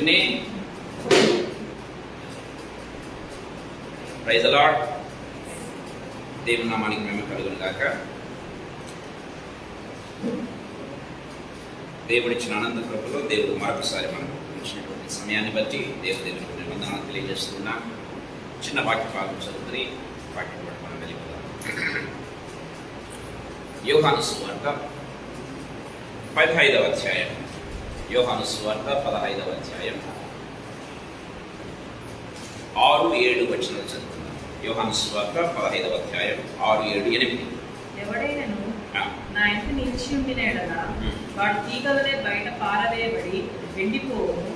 విని praise the Lord. దేవుని నామానికి మహిమ కలుగును గాక. దేవుడిచ్చిన అనంత కృపలో దేవుడు మరొకసారి మనకు ఇచ్చినటువంటి సమయాన్ని బట్టి దేవునికి వందనాలు తెలియజేస్తున్నా. చిన్న వాక్య భాగం చదువుకుని వాక్యం బట్టి మనం వెళ్ళిపోదాం. యోహాను సువార్త 15వ అధ్యాయం. యోహాను సువార్త 15వ అధ్యాయం 6-7 వచనాలు చదువుకుందాం. యోహాను సువార్త 15వ అధ్యాయం 6-7-8. ఎవడైనను నా ఇంట నిలిచి ఉండిన ఎడల వాడు తీగవలే బయట పారవేయబడి ఎండిపోవును.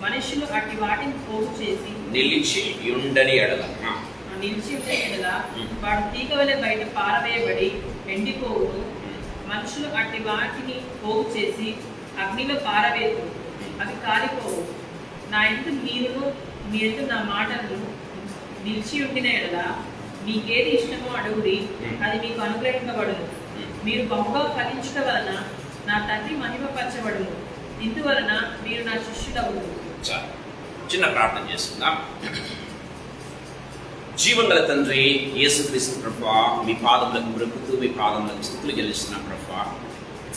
మనుషులు అట్టి వాటిని పోగు చేసి నిలిచి ఉండిన ఎడల వాడు తీగవలే బయట పారవేయబడి ఎండిపోవును. మనుషులు అట్టి వాటిని పోగు చేసి అగ్నిలో పారవేయు, అవి కాలిపోవు. నా ఇంట మీరును మీ ఇంట నా మాటలను నిలిచి ఉండిన ఎడల మీకేది ఇష్టమో అడుగుడి, అది మీకు అనుగ్రహింపబడును. మీరు బహుగా ఫలించుట వలన నా తండ్రి మహిమపరచబడును. ఇందువలన మీరు నా శిష్యులవును. చిన్న ప్రార్థన చేసుకుందాం. జీవగల తండ్రి యేసుక్రీస్తు ప్రభువా, మీ పాదములకు బ్రతుకుతూ మీ పాదములకు స్తుతులు చెల్లిస్తున్నాం ప్రభువా.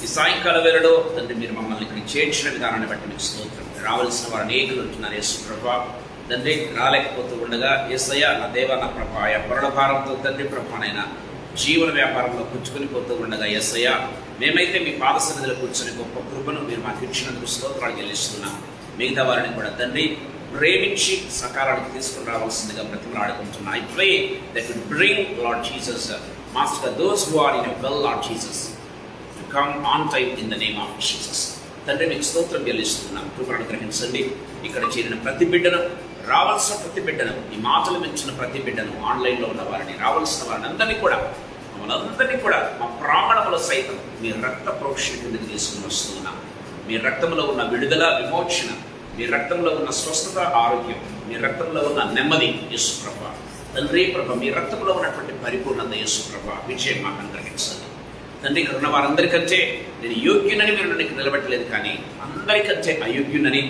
ఈ సాయంకాల వేళలో తండ్రి మీరు మమ్మల్ని ఇక్కడికి చేర్చిన విధానాన్ని బట్టి మీకు స్తోత్రం. రావాల్సిన వారు అనేకులు ఉంటున్నారు యేసు ప్రభువా. తండ్రి రాలేకపోతూ ఉండగా యేసయ్య నా దేవ నా ప్రభా పరుల భారంతో తండ్రి ప్రభానైనా జీవన వ్యాపారంలో కూర్చుకొని పోతూ ఉండగా యేసయ్య మేమైతే మీ పాద సన్నిధిలో కూర్చొని గొప్ప కృపను మీరు మాకు ఇచ్చినందుకు స్తోత్రాలు చెల్లిస్తున్నాం. మిగతా వారిని కూడా తండ్రి ప్రేమించి సకాలానికి తీసుకుని రావాల్సిందిగా బ్రతిమలాడుకుంటున్నా. I pray that you bring Lord Jesus, Master, those who are in a well, Lord Jesus, to come on time in the name of Jesus. తండ్రి మీకు స్తోత్రం చెల్లిస్తున్నాం. కృపను గ్రహించండి. ఇక్కడ చేరిన ప్రతి బిడ్డను, రావాల్సిన ప్రతి బిడ్డను, ఈ మాటలు మెచ్చిన ప్రతి బిడ్డను, ఆన్లైన్లో ఉన్న వారిని, రావాల్సిన వారిని అందరినీ కూడా, మమ్మల్ని కూడా మా ప్రాణముల సైతం మీ రక్త ప్రోక్షణ కిందకి తీసుకుని వస్తున్నాం. మీ రక్తంలో ఉన్న విడుదల, విమోచన, మీ రక్తంలో ఉన్న స్వస్థత, ఆరోగ్యం, మీ రక్తంలో ఉన్న నెమ్మది యేసు ప్రభువా. తండ్రి ప్రభువా, మీ రక్తంలో ఉన్నటువంటి పరిపూర్ణత యేసు ప్రభువా, విజయం మాకు అనుగ్రహించండి. తండ్రి ఇక్కడ ఉన్న వారందరికంటే నేను యోగ్యునని మీరు నన్ను నిలబెట్టలేదు, కానీ అందరికంటే అయోగ్యునని,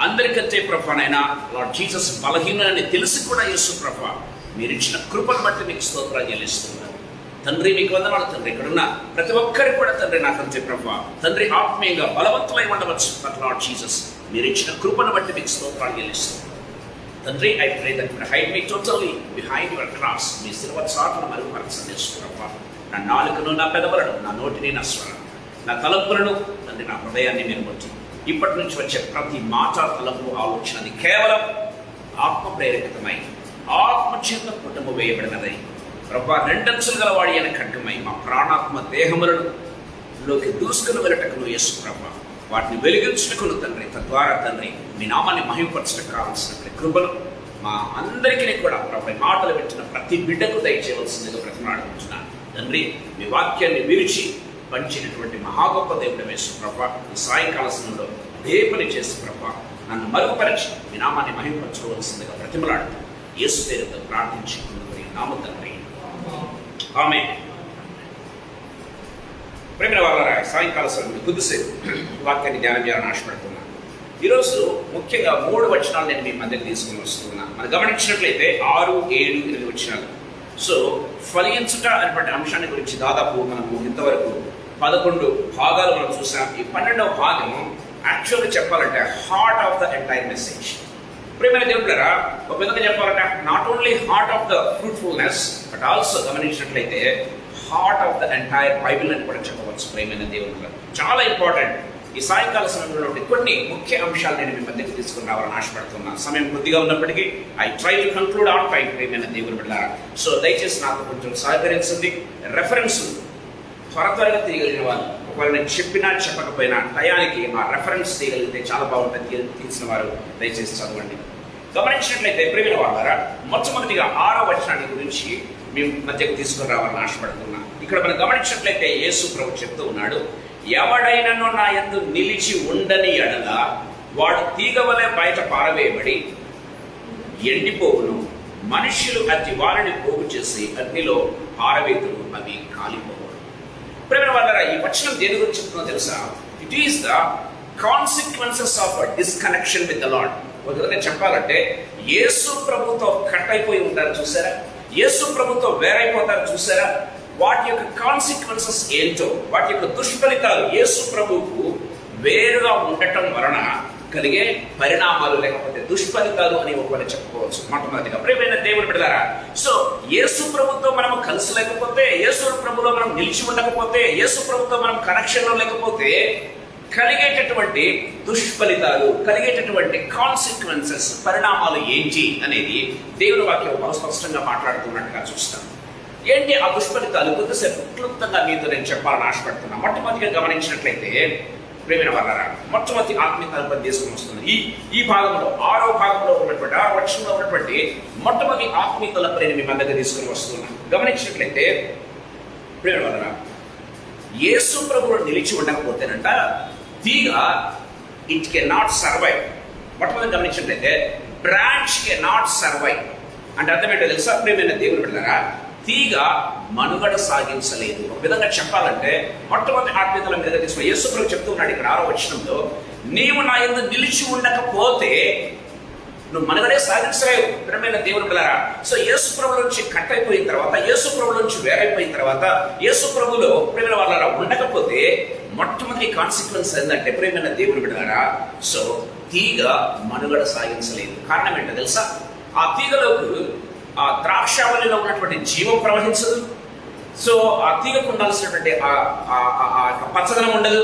అందరికంటే ప్రభువానైనా లార్డ్ జీసస్ బలహీనని తెలిసి కూడా యేసు ప్రభువా మీరు ఇచ్చిన కృపను బట్టి మీకు స్తోత్రాలు చెల్లిస్తున్నాను. తండ్రి మీకు వందనాలు తండ్రి. ఇక్కడున్న ప్రతి ఒక్కరికి కూడా తండ్రి నాకంటే ప్రభువా తండ్రి ఆత్మీయంగా బలవంతులై ఉండవచ్చు. బట్ లార్డ్ జీసస్ మీరు ఇచ్చిన కృపను బట్టి మీకు స్తోత్రాలు చెల్లిస్తున్నాను తండ్రి. I pray that you hide me totally behind your cross. మీ శిలువ చాటును మరుగుపరచండి యేసు ప్రభువా. నా నాలుకను, నా పెదవులను, నా నోటిని, నా స్వరం, నా తలంపులను తండ్రి, నా హృదయాన్ని మీరు బట్టి ఇప్పటి నుంచి వచ్చే ప్రతి మాట, తలంపు, ఆలోచనది కేవలం ఆత్మ ప్రేరేపితమై ఆత్మ చేత కుటుంబం వేయబడినదై ప్రభా రెండంచులు గలవాడి అని ఖడ్గమై మా ప్రాణాత్మ దేహములలోకి దూసుకుని వెళ్ళటకును యేసు ప్రభా వాటిని వెలిగించుటకును తండ్రి. తద్వారా తండ్రి మీ నామాన్ని మహిమపరచడానికి కావాల్సినటువంటి కృపను మా అందరికీ కూడా ప్రభా మాటలు పెట్టిన ప్రతి బిడ్డకు దయచేయవలసిందిగా బ్రతిమలాడుకుంటున్నాను తండ్రి. మీ వాక్యాన్ని విరిచి పంచినటువంటి మహాగొప్ప దేవుడు యేసు ప్రభా, ఈ సాయంకాల సమయంలో అదే పని చేసి ప్రభా నన్ను మరుగుపరిచి మీ నామాన్ని మహిమపరచుకోవాల్సిందిగా బ్రతిమలాడుతూ యేసు పేరుతో ప్రార్థించుకున్నది నామ తండ్రి, ఆమేన్. ప్రేమ వాళ్ళ సాయంకాల సమయంలో కొద్దిసేపు వాక్యాన్ని ధ్యానం చేయాలని ఆశపడుతున్నాను. ఈరోజు ముఖ్యంగా 3 వచనాలు నేను మీ మధ్యకి తీసుకుని వస్తున్నాను. మనం గమనించినట్లయితే 6, 7, 8 వచనాలు. సో ఫలించుట అనేటువంటి అంశాన్ని గురించి దాదాపు మనము ఇంతవరకు 11 భాగాలు మనం చూసాం. ఈ 12వ భాగం యాక్చువల్గా చెప్పాలంటే heart of the entire message. ప్రియమైన దేవుళ్ళారా, ఒక విధంగా చెప్పాలంటే not only heart of the fruitfulness but also గమనించినట్లయితే heart of the entire Bible అని కూడా చెప్పవచ్చు. ప్రియమైన దేవుళ్ళారా, చాలా ఇంపార్టెంట్. ఈ సాయంకాల సమయంలో కొన్ని ముఖ్య అంశాలు నేను మీ మధ్యకి తీసుకుని రావాలని ఆశపడుతున్నాను. సమయం కొద్దిగా ఉన్నప్పటికీ I try to conclude on time. ప్రియమైన దేవుని బిడ్డలారా, సో దయచేసి నాకు కొంచెం సహకరించండి. రెఫరెన్స్ త్వరగా తీయగలిగిన వాళ్ళు, ఒకవేళ నేను చెప్పినా చెప్పకపోయినా టయానికి మా రెఫరెన్స్ తీయగలిగితే చాలా బాగుంటుంది. తీసిన వారు దయచేసి చదవండి. గమనించినట్లయితే ప్రియమైన వాళ్ళారా, మొట్టమొదటిగా 6వ వచనాన్ని గురించి మీ మధ్యకు తీసుకుని రావాలని ఆశపడుతున్నాను. ఇక్కడ మనం గమనించినట్లయితే యేసు ప్రభు చెప్తూ ఉన్నాడు, ఎవడైనను నా యందు నిలిచి ఉండని ఎడల వాడు తీగవలే బయట పారవేయబడి ఎండిపోవును. మనుష్యులు అతి వారిని పోగు చేసి అగ్నిలో పారవేతులు, అవి కాలిపోవు. ప్రేమ వాళ్ళ ఈ వచనం దేని గురించి చెప్తుందో తెలుసా? It is the consequence consequences of disconnection with the lord. ఒక విధంగా చెప్పాలంటే యేసు ప్రభుతో కట్ అయిపోయి ఉంటారు చూసారా, యేసు ప్రభుతో వేరైపోతారు చూసారా, వాటి యొక్క కాన్సిక్వెన్సెస్ ఏంటో, వాటి యొక్క దుష్ఫలితాలు, యేసు ప్రభువుకు వేరుగా ఉండటం వలన కలిగే పరిణామాలు లేకపోతే దుష్ఫలితాలు అని ఒకవేళ చెప్పుకోవచ్చు. మొట్టమొదటిగా ప్రియమైన దేవుని బిడ్డలారా, సో యేసు ప్రభుతో మనం కలిసి లేకపోతే, యేసు ప్రభులో మనం నిలిచి ఉండకపోతే, యేసు ప్రభుతో మనం కనెక్షన్లో లేకపోతే కలిగేటటువంటి దుష్ఫలితాలు, కలిగేటటువంటి కాన్సిక్వెన్సెస్, పరిణామాలు ఏంటి అనేది దేవుని వాక్యం బహు స్పష్టంగా మాట్లాడుతున్నట్టుగా చూస్తాం. ఏంటి ఆ దుష్ఫలితాలు? కొద్దిసేపు క్లుప్తంగా మీతో నేను చెప్పాలని ఆశపడుతున్నా. మొట్టమొదటిగా గమనించినట్లయితే ప్రేమైన వాళ్ళరా, మొట్టమొదటి ఆత్మీయ తలుపుని తీసుకుని వస్తుంది. ఈ భాగంలో 6వ భాగంలో ఉన్నటువంటి 6వ వచనంలో ఉన్నటువంటి మొట్టమొదటి ఆత్మీయ తలుపు నేను మీ మధ్యగా తీసుకుని వస్తున్నాను. గమనించినట్లయితే ప్రేమైన వాళ్ళరా, యేసు ప్రభువు నిలిచి ఉండకపోతేనంట తీగ ఇట్ కెన్ నాట్ సర్వైవ్. మొట్టమొదటి గమనించినట్లయితే బ్రాంచ్ కెన్ నాట్ సర్వైవ్ అంటే అర్థం ఏంటో తెలుసా ప్రియమైన దేవుని బిడ్డలారా, తీగ మనుగడ సాగించలేదు. ఒక విధంగా చెప్పాలంటే మొట్టమొదటి ఆత్మీయతల మీద తీసుకున్న యేసు ప్రభు చెప్తూ ఉన్నాడు ఇక్కడ 6వ వచనంలో, నీవు నా యందు నిలిచి ఉండకపోతే నువ్వు మనుగడే సాధించలేవు. ప్రియమైన దేవుని బిడ్డలారా, సో యేసు ప్రభువు నుంచి కట్ అయిపోయిన తర్వాత, యేసు ప్రభువు నుంచి వేరైపోయిన తర్వాత, యేసు ప్రభువులో ప్రియమైన వాళ్ళారా ఉండకపోతే మొట్టమొదటి కాన్సిక్వెన్స్ ఏంటంటే ప్రియమైన దేవుని బిడ్డలారా, సో తీగ మనుగడ సాగించలేదు. కారణం ఏంటో తెలుసా, ఆ తీగలోకి ఆ ద్రాక్షావళిలో ఉన్నటువంటి జీవం ప్రవహించదు. సో ఆ తీగకు ఉండాల్సినటువంటి పచ్చదనం ఉండదు,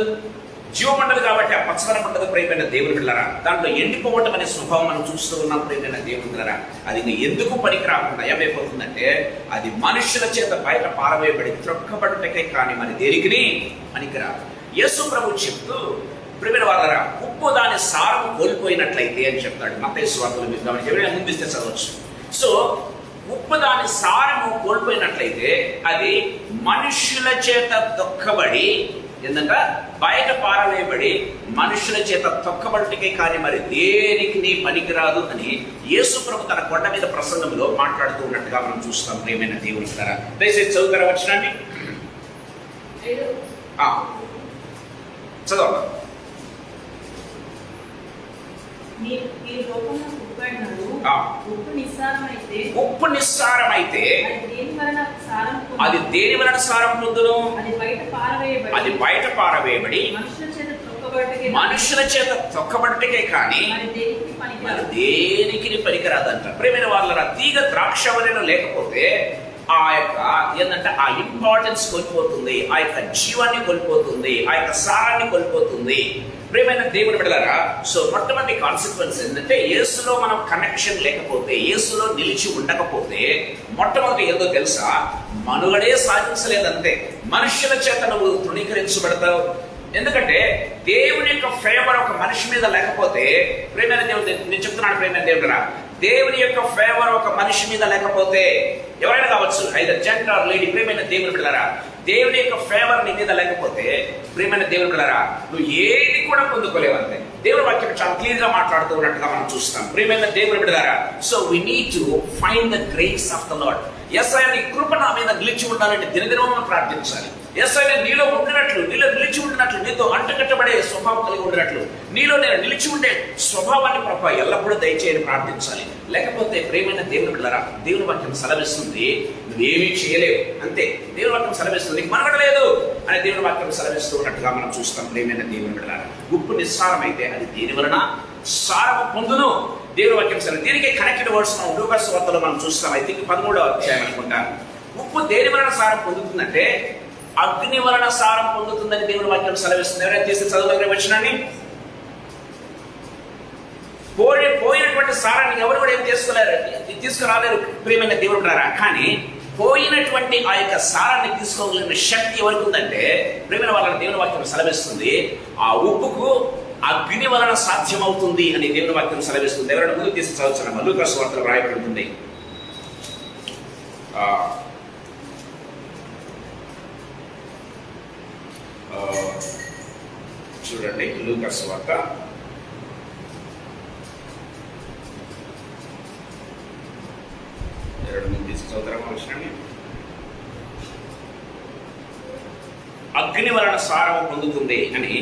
జీవం ఉండదు. కాబట్టి ఆ పచ్చదనం ఉండదు ప్రియమైన దేవుని బిడ్డలారా. దాంట్లో ఎండిపోవటం అనే స్వభావం మనం చూస్తూ ఉన్నాం ప్రియమైన దేవుని బిడ్డలారా. అది ఎందుకు పనికి రాకుండా ఏమైపోతుందంటే అది మనుషుల చేత బయట పారవేయబడి త్రొక్కబడుటకే కానీ మరి దేనికి పనికిరాదు. యేసు ప్రభు చెప్తూ ప్రియమైన వాళ్ళారా, ఉప్పు దాని సారం కోల్పోయినట్లయితే అని చెప్తాడు. మత్తయి సువార్తలో మీరు గమనించి ఎవరైనా ముందిస్తే చదవచ్చు. సో ఉప్పు దాని సారము కోల్పోయినట్లయితే అది మనుషుల చేత తొక్కబడి ఎందుకంటే బయట పారవేయబడి మనుషుల చేత తొక్కబడికే కానీ మరి దేనికి పనికిరాదు అని యేసు ప్రభు తన కొండ మీద ప్రసంగంలో మాట్లాడుతూ ఉన్నట్టుగా మనం చూస్తాం ప్రియమైన దేవుని ద్వారా. దయచేసి చదువుతారా వచ్చినండి, చదవ. ఉప్పు నిస్సారమైతే అది దేని వలన సారం పొందును? అది బయట పారవేయబడి మనుషుల చేత తొక్కబడికే కానీ మరి దేనికి పనికిరాదంట. ప్రియమైన వాళ్ళ తీగ ద్రాక్షవల్లిలో లేకపోతే ఆ యొక్క ఏంటంటే ఆ ఇంపార్టెన్స్ కోల్పోతుంది, ఆ యొక్క జీవాన్ని కోల్పోతుంది, ఆ యొక్క సారాన్ని కోల్పోతుంది. ప్రియమైన దేవుని బిడ్డలారా, సో మొట్టమొదటి కాన్సిక్వెన్స్ ఏంటంటే యేసులో మనం కనెక్షన్ లేకపోతే, యేసులో నిలిచి ఉండకపోతే మొట్టమొదటి ఏదో తెలుసా, మనుగడే సాధించలేదంతే. మనుషుల చేత నువ్వు తృణీకరించబడతావు. ఎందుకంటే దేవుని యొక్క ఫేవర్ ఒక మనిషి మీద లేకపోతే, ప్రియమైన దేవుడు నేను చెప్తున్నాను ప్రియమైన దేవుడురా, దేవుని యొక్క ఫేవర్ ఒక మనిషి మీద లేకపోతే ఎవరైనా కావచ్చు, ఐదర్ జెంట్ ఆర్ లేడీ, ప్రియమైన దేవుని బిడ్డలారా, దేవుని యొక్క ఫేవర్ నీ మీద లేకపోతే ప్రియమైన దేవుని బిడ్డలారా నువ్వు ఏది కూడా పొందుకోలేవంతే. దేవుని వాక్యం చాలా క్లియర్ గా మాట్లాడుతూ ఉన్నట్టుగా మనం చూస్తాం ప్రియమైన దేవుని బిడ్డలారా. So we need to find the grace of the Lord. యేసయ్య నీ కృప నా మీద నిలిచి ఉండాలంటే దినదినము ప్రార్థించాలి. యేసయ్య నీలో ఉండినట్లు, నీలో నిలిచి ఉండినట్లు, నీతో అంటగట్టబడే స్వభావం కలిగి ఉండినట్లు, నీలో నేను నిలిచి ఉండే స్వభావాన్ని ప్రభు ఎల్లప్పుడూ దయచేయని ప్రార్థించాలి. లేకపోతే ప్రియమైన దేవుని బిడ్డలారా, దేవుని వాక్యం సెలవిస్తుంది నువ్వేమీ చేయలేవు అంతే. దేవుని వాక్యం సెలవిస్తుంది నీకు మనగడలేదు అని దేవుని వాక్యం సెలవిస్తూ ఉన్నట్టుగా మనం చూస్తాం ప్రియమైన దేవుని బిడ్డలారా. ఉప్పు నిస్సారమైతే అది దేని వలన సారము పొందును. దేవుని వాక్యం సెలవు దీనికి కనెక్టెడ్ వర్డ్స్ మనం లూకాసు వార్తలో మనం చూస్తాం. ఐ థింక్ 13వ అధ్యాయం అనుకుంటాను. ఉప్పు దేని వలన సారం పొందుతుందంటే అగ్ని వలన సారం పొందుతుందని దేవుని వాక్యం సెలవిస్తుంది. ఎవరైనా తీసి చదువులకి వచ్చినండి. పోయినటువంటి సారాన్ని ఎవరు కూడా ఏం తీసుకురాలేరు ప్రియమైన దేవుడు బిడ్డలారా. కానీ పోయినటువంటి ఆ యొక్క సారాన్ని తీసుకోగలిగిన శక్తి ఎవరికి ఉందంటే ప్రియమైన వాళ్ళని దేవుని వాక్యం సెలవిస్తుంది ఆ ఉప్పుకు అగ్ని వలన సాధ్యమవుతుంది అని దేవుని వాక్యం సెలవిస్తుంది. ఎవరైనా ముందు తీసి చదువుతున్నాం. లూకాసు వార్తలో రాయబడి ఉంటుంది. చూడండి లూకాసు వార్త 2 అగ్ని వలన సారము పొందుతుంది అని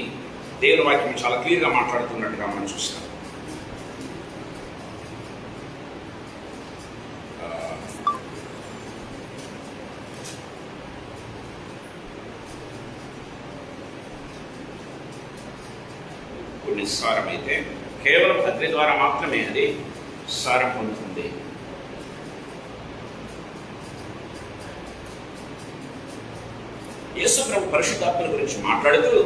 దేవుని వాక్యం చాలా క్లియర్గా మాట్లాడుతున్నట్టుగా మనం చూస్తాం. నిస్సారం అయితే కేవలం అగ్ని ద్వారా మాత్రమే అది సారం పొందుతుంది. యేసు ప్రభు పరిశుద్ధాత్మల గురించి మాట్లాడుతూ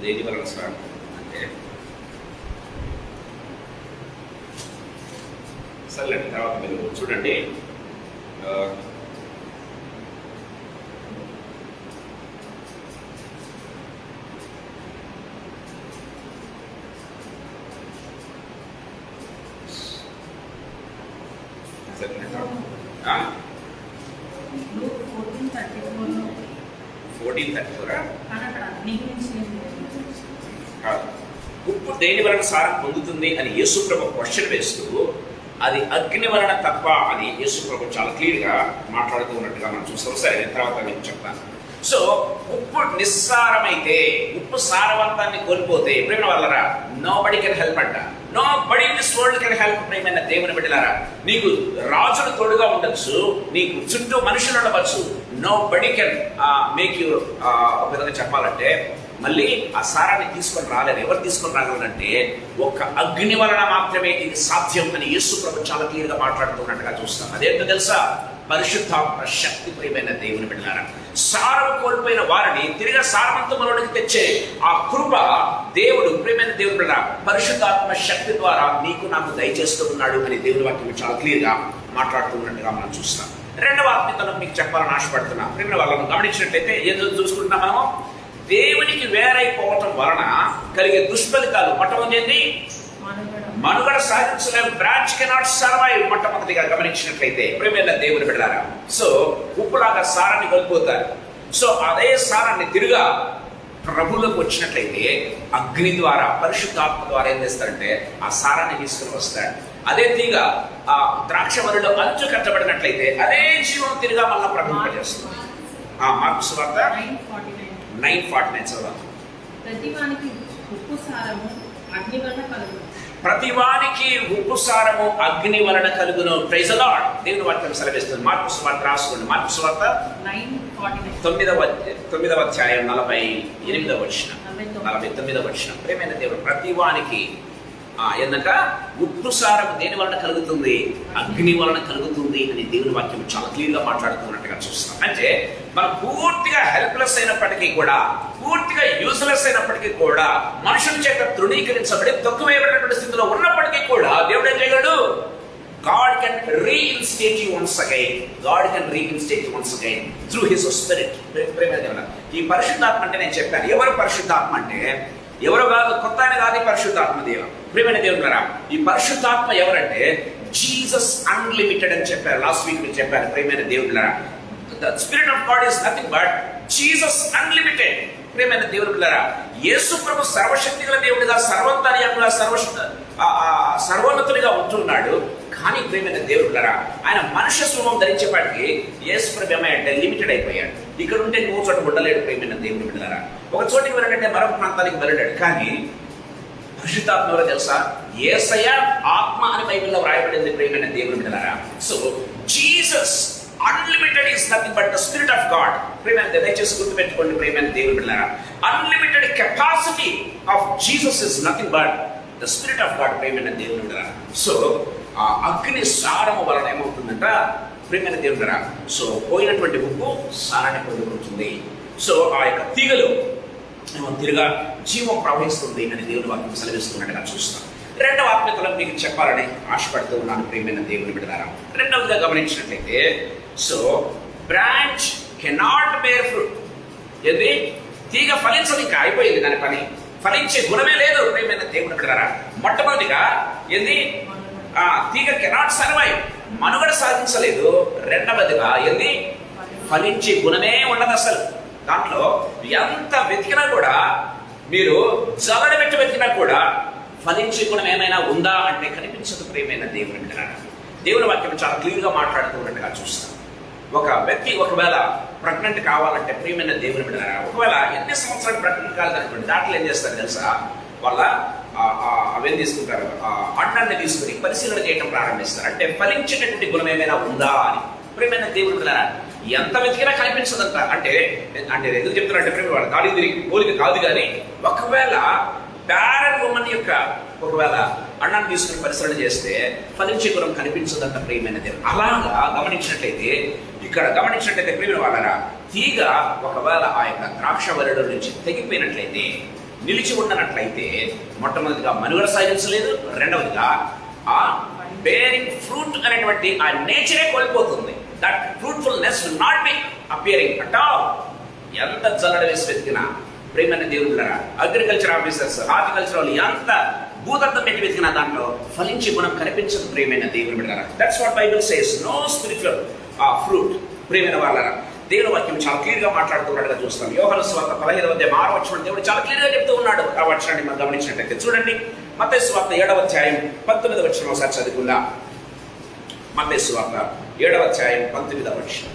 దేని వలన సారం అంటే సర్లేండి, తర్వాత మీరు చూడండి. ఉప్పు దేని వలన సారం పొందుతుంది అని యేసు ప్రభు క్వశ్చన్ వేస్తూ అది అగ్ని వలన తప్ప అని యేసు ప్రభు చాలా క్లియర్గా మాట్లాడుతూ ఉన్నట్టుగా మనం చూస్తాం. సరే, తర్వాత మీకు చెప్తాను. సో ఉప్పు నిస్సారమైతే, ఉప్పు సారవంతాన్ని కోల్పోతే ప్రేమ వల్లరా నో బడీ కెన్ హెల్ప్ అంట. Nobody in this world can help. ప్రేమైన దేవుని బిడ్డలారా, నీకు రాజులు తోడుగా ఉండొచ్చు, నీకు చుట్టూ మనుషులు ఉండవచ్చు, nobody can make you. ఒక విధంగా చెప్పాలంటే మళ్ళీ ఆ సారాన్ని తీసుకొని రాలేరు. ఎవరు తీసుకొని రాగలరంటే ఒక అగ్ని వలన మాత్రమే ఇది సాధ్యం అని యేసు ప్రభు చాలా క్లియర్గా మాట్లాడుతున్నట్టుగా చూస్తాం. అదేంటో తెలుసా? పరిశుద్ధాత్మ శక్తి. ప్రియమైన దేవుని బిడ్డలారా, సారం కోల్పోయిన వారిని తిరిగి సారవంతములోనికి తెచ్చే ఆ కృప దేవుడు, ప్రియమైన దేవుని బిడ్డ, పరిశుద్ధాత్మ శక్తి ద్వారా నీకు నాకు దయచేస్తూ ఉన్నాడు అని దేవుని వాక్యం చాలా క్లియర్గా మాట్లాడుతున్నట్టుగా మనం చూస్తాం. రెండవ ఆత్మీయతను మీకు చెప్పాలని ఆశపడుతున్నా. ప్రియమైన వాళ్ళను గమనించినట్లయితే ఏదో చూసుకుంటున్నాం మనము, దేవునికి వేరైపోవటం వలన కలిగే దుష్ఫలితాలు. మొట్టమొదటి మనుగడ సాధించలేము. Branch cannot survive. మొట్టమొదటిగా గమనించినట్లయితే ప్రేమైన దేవుని బిడ్డలారా, సో ఉప్పులాగా సారాన్ని కోల్పోతారు. సో అదే సారాన్ని తిరుగా ప్రభువులోకి వచ్చినట్లయితే అగ్ని ద్వారా, పరిశుద్ధాత్మ ద్వారా ఏం చేస్తారంటే ఆ సారాన్ని తీసుకుని వస్తాడు. అదే తీగ ఆ ద్రాక్ష వరిలో అంచు కట్టబడినట్లయితే అదే జీవం తిరిగా మళ్ళా ప్రకటింపజేస్తుంది. మార్కు సువార్త 9:49 చదవాలి. ప్రతివానికి ఉప్పు సారము అగ్ని వలన కలుగును. ప్రతివానికి ఉప్పు సారము అగ్ని వలన కలుగును. Praise the Lord. దేవుని వాక్యం సెలవిస్తుంది. మార్కు సువార్త రాసుకోండి. మార్కు సువార్త 9వ అధ్యాయం 48వ వచనం, 49వ వచనం. ప్రియమైన దేవుడు, ప్రతివానికి ఏందంట ఉప్పు సారం దేని వలన కలుగుతుంది? అగ్ని వలన కలుగుతుంది అని దేవుని వాక్యం చాలా క్లియర్గా మాట్లాడుతున్నట్టుగా చూస్తాం. అంటే మనం పూర్తిగా హెల్ప్లెస్ అయినప్పటికీ కూడా, పూర్తిగా యూజ్లెస్ అయినప్పటికీ కూడా, మనుషుల చేత తృణీకరించబడి తక్కువైనటువంటి స్థితిలో ఉన్నప్పటికీ కూడా దేవుడు ఏం చేయగలడు? God can reinstate you once again. God can reinstate you once again through His Spirit. ఈ పరిశుద్ధాత్మ అంటే నేను చెప్పాను. ఎవరు పరిశుద్ధాత్మ అంటే ఎవరో కాదు, కొత్త ఆయన కాదు ఈ పరిశుద్ధాత్మ. దేవుడు, ప్రియమైన దేవుడురా, ఈ పరిశుద్ధాత్మ ఎవరంటే జీసస్ అన్లిమిటెడ్ అని చెప్పారు. లాస్ట్ వీక్ మీరు చెప్పారు. ప్రియమైన దేవుడురా, the spirit of God is nothing but Jesus unlimited. ప్రియమైన దేవుడురా, యేసు ప్రభు సర్వశక్తి గల దేవుడిగా, సర్వంతర్యాముగా, సర్వోన్నతుడిగా ఉంటున్నాడు. కానీ ప్రియమైన దేవుడురా, ఆయన మనుష్య స్వభావం ధరించేపాటికి యేసు ప్రభు ఏమంటే లిమిటెడ్ అయిపోయాడు. ఇక్కడ ఉంటే నువ్వు చోట ఉండలేడు. ప్రియమైన దేవుని బిడ్డలారా, ఒక చోటికి వెళ్ళాడంటే మరొక ప్రాంతానికి వెళ్ళాడు. కానీ పరిశుద్ధాత్మ ఎవరో తెలుసా? యేసయ్య ఆత్మ అని బైబిల్లో వ్రాయబడింది. ప్రియమైన దేవుని బిడ్డలారా, so Jesus unlimited is nothing but the spirit of God. ప్రియమైన దయచేసి గుర్తుపెట్టుకోండి. ప్రియమైన దేవుని బిడ్డలారా, unlimited capacity of Jesus is nothing but the spirit of God. ప్రియమైన దేవుని బిడ్డలారా, సో ఆ అగ్ని సారము వలన ఏమవుతుందంట? ప్రియమైన దేవుడురా, సో పోయినటువంటి ఉప్పు సారాన్ని పొందుకుంటుంది. సో ఆ యొక్క తీగలో తిరిగా జీవం ప్రవహిస్తుంది అని దేవుని వాక్యం సెలవిస్తున్నట్టుగా చూస్తాం. రెండవ ఆత్మీయతలో మీకు చెప్పాలని ఆశపడుతూ ఉన్నాను. ప్రియమైన దేవుని బిడ్డలారా, రెండవదిగా గమనించినట్లయితే, so branch cannot bear fruit. ఏంది? తీగ ఫలించదు, ఇంకా అయిపోయింది దాని పని. ఫలించే గుణమే లేదు. ప్రియమైన దేవుని బిడ్డలారా, మొట్టమొదటిగా ఏంది? తీగ కెనాట్ సర్వైవ్, మనుగడ సాధించలేదు. రెండవదిగా ఏంది? ఫలించే గుణమే ఉండదు అసలు. దాంట్లో ఎంత వెతికినా కూడా, మీరు జల్లడ పెట్టి వెతికినా కూడా ఫలించే గుణం ఏమైనా ఉందా అంటే కనిపించదు ప్రియమైన దేవుని బిడ్డలారా. దేవుని వాక్యం చాలా క్లియర్గా మాట్లాడుతూ ఉన్నట్టుగా చూస్తాం. ఒక వ్యక్తి ఒకవేళ ప్రెగ్నెంట్ కావాలంటే ప్రియమైన దేవుని బిడ్డలారా, ఒకవేళ ఎన్ని సంవత్సరాలు ప్రెగ్నెంట్ కాలేదనుకోండి, దాంట్లో ఏం చేస్తారు తెలుసా? వాళ్ళ అవేం తీసుకుంటారు, అన్నాన్ని తీసుకుని పరిశీలన చేయడం ప్రారంభిస్తారు. అంటే ఫలించేటటువంటి గుణం ఏమైనా ఉందా అని. ప్రియమైన దేవుని బిడ్డలారా, ఎంత వెతికినా కనిపించదంట. అంటే ఎందుకు చెప్తున్నారంటే ప్రేమ వాళ్ళ గాలి తిరిగి పోలిక కాదు, కానీ ఒకవేళ బ్యారన్ ఉమెన్ యొక్క ఒకవేళ అన్నాన్ని తీసుకుని పరిశీలన చేస్తే ఫలించే గుణం కనిపించదంట ప్రియమైన దేవుడు. అలాగా గమనించినట్లయితే, ఇక్కడ గమనించినట్లయితే ప్రియమైన వాళ్ళరా, తీగ ఒకవేళ ఆ యొక్క ద్రాక్ష వరడు నుంచి తెగిపోయినట్లయితే, నిలిచి ఉండనట్లయితే, మొట్టమొదటిగా మనుగడ సాగించలేదు, రెండవదిగా ఆ బేరింగ్ ఫ్రూట్ అనేటువంటి ఆ నేచరే కోల్పోతుంది. That fruitfulness will not be appearing at all. ఎంత జల్లడ వేసి వెతికినా ప్రియమైన దేవుళ్ళరా, అగ్రికల్చర్ ఆఫీసర్స్, హార్టికల్చర్ వాళ్ళు ఎంత భూతత్వం పెట్టి వెతికినా దాంట్లో ఫలించే గుణం కనిపించదు ప్రియమైన దేవుని బిడ్డలారా. That's what Bible says, no spiritual fruit. ప్రియమైన వాళ్ళరా, దేవుని వాక్యం చాలా క్లియర్గా మాట్లాడుతున్నట్టుగా చూస్తాం. యోహాను సువార్త 15వ అధ్యాయం 6వ వచనం దేవుడు చాలా క్లియర్గా చెప్తూ ఉన్నాడు. ఆ వచనాన్ని మనం గమనించినట్లయితే చూడండి, మత్తయి సువార్త 7వ అధ్యాయం 19వ వచనం ఒకసారి చదువుకుందాం. మత్తయి సువార్త 7వ అధ్యాయం 19వ వచనం.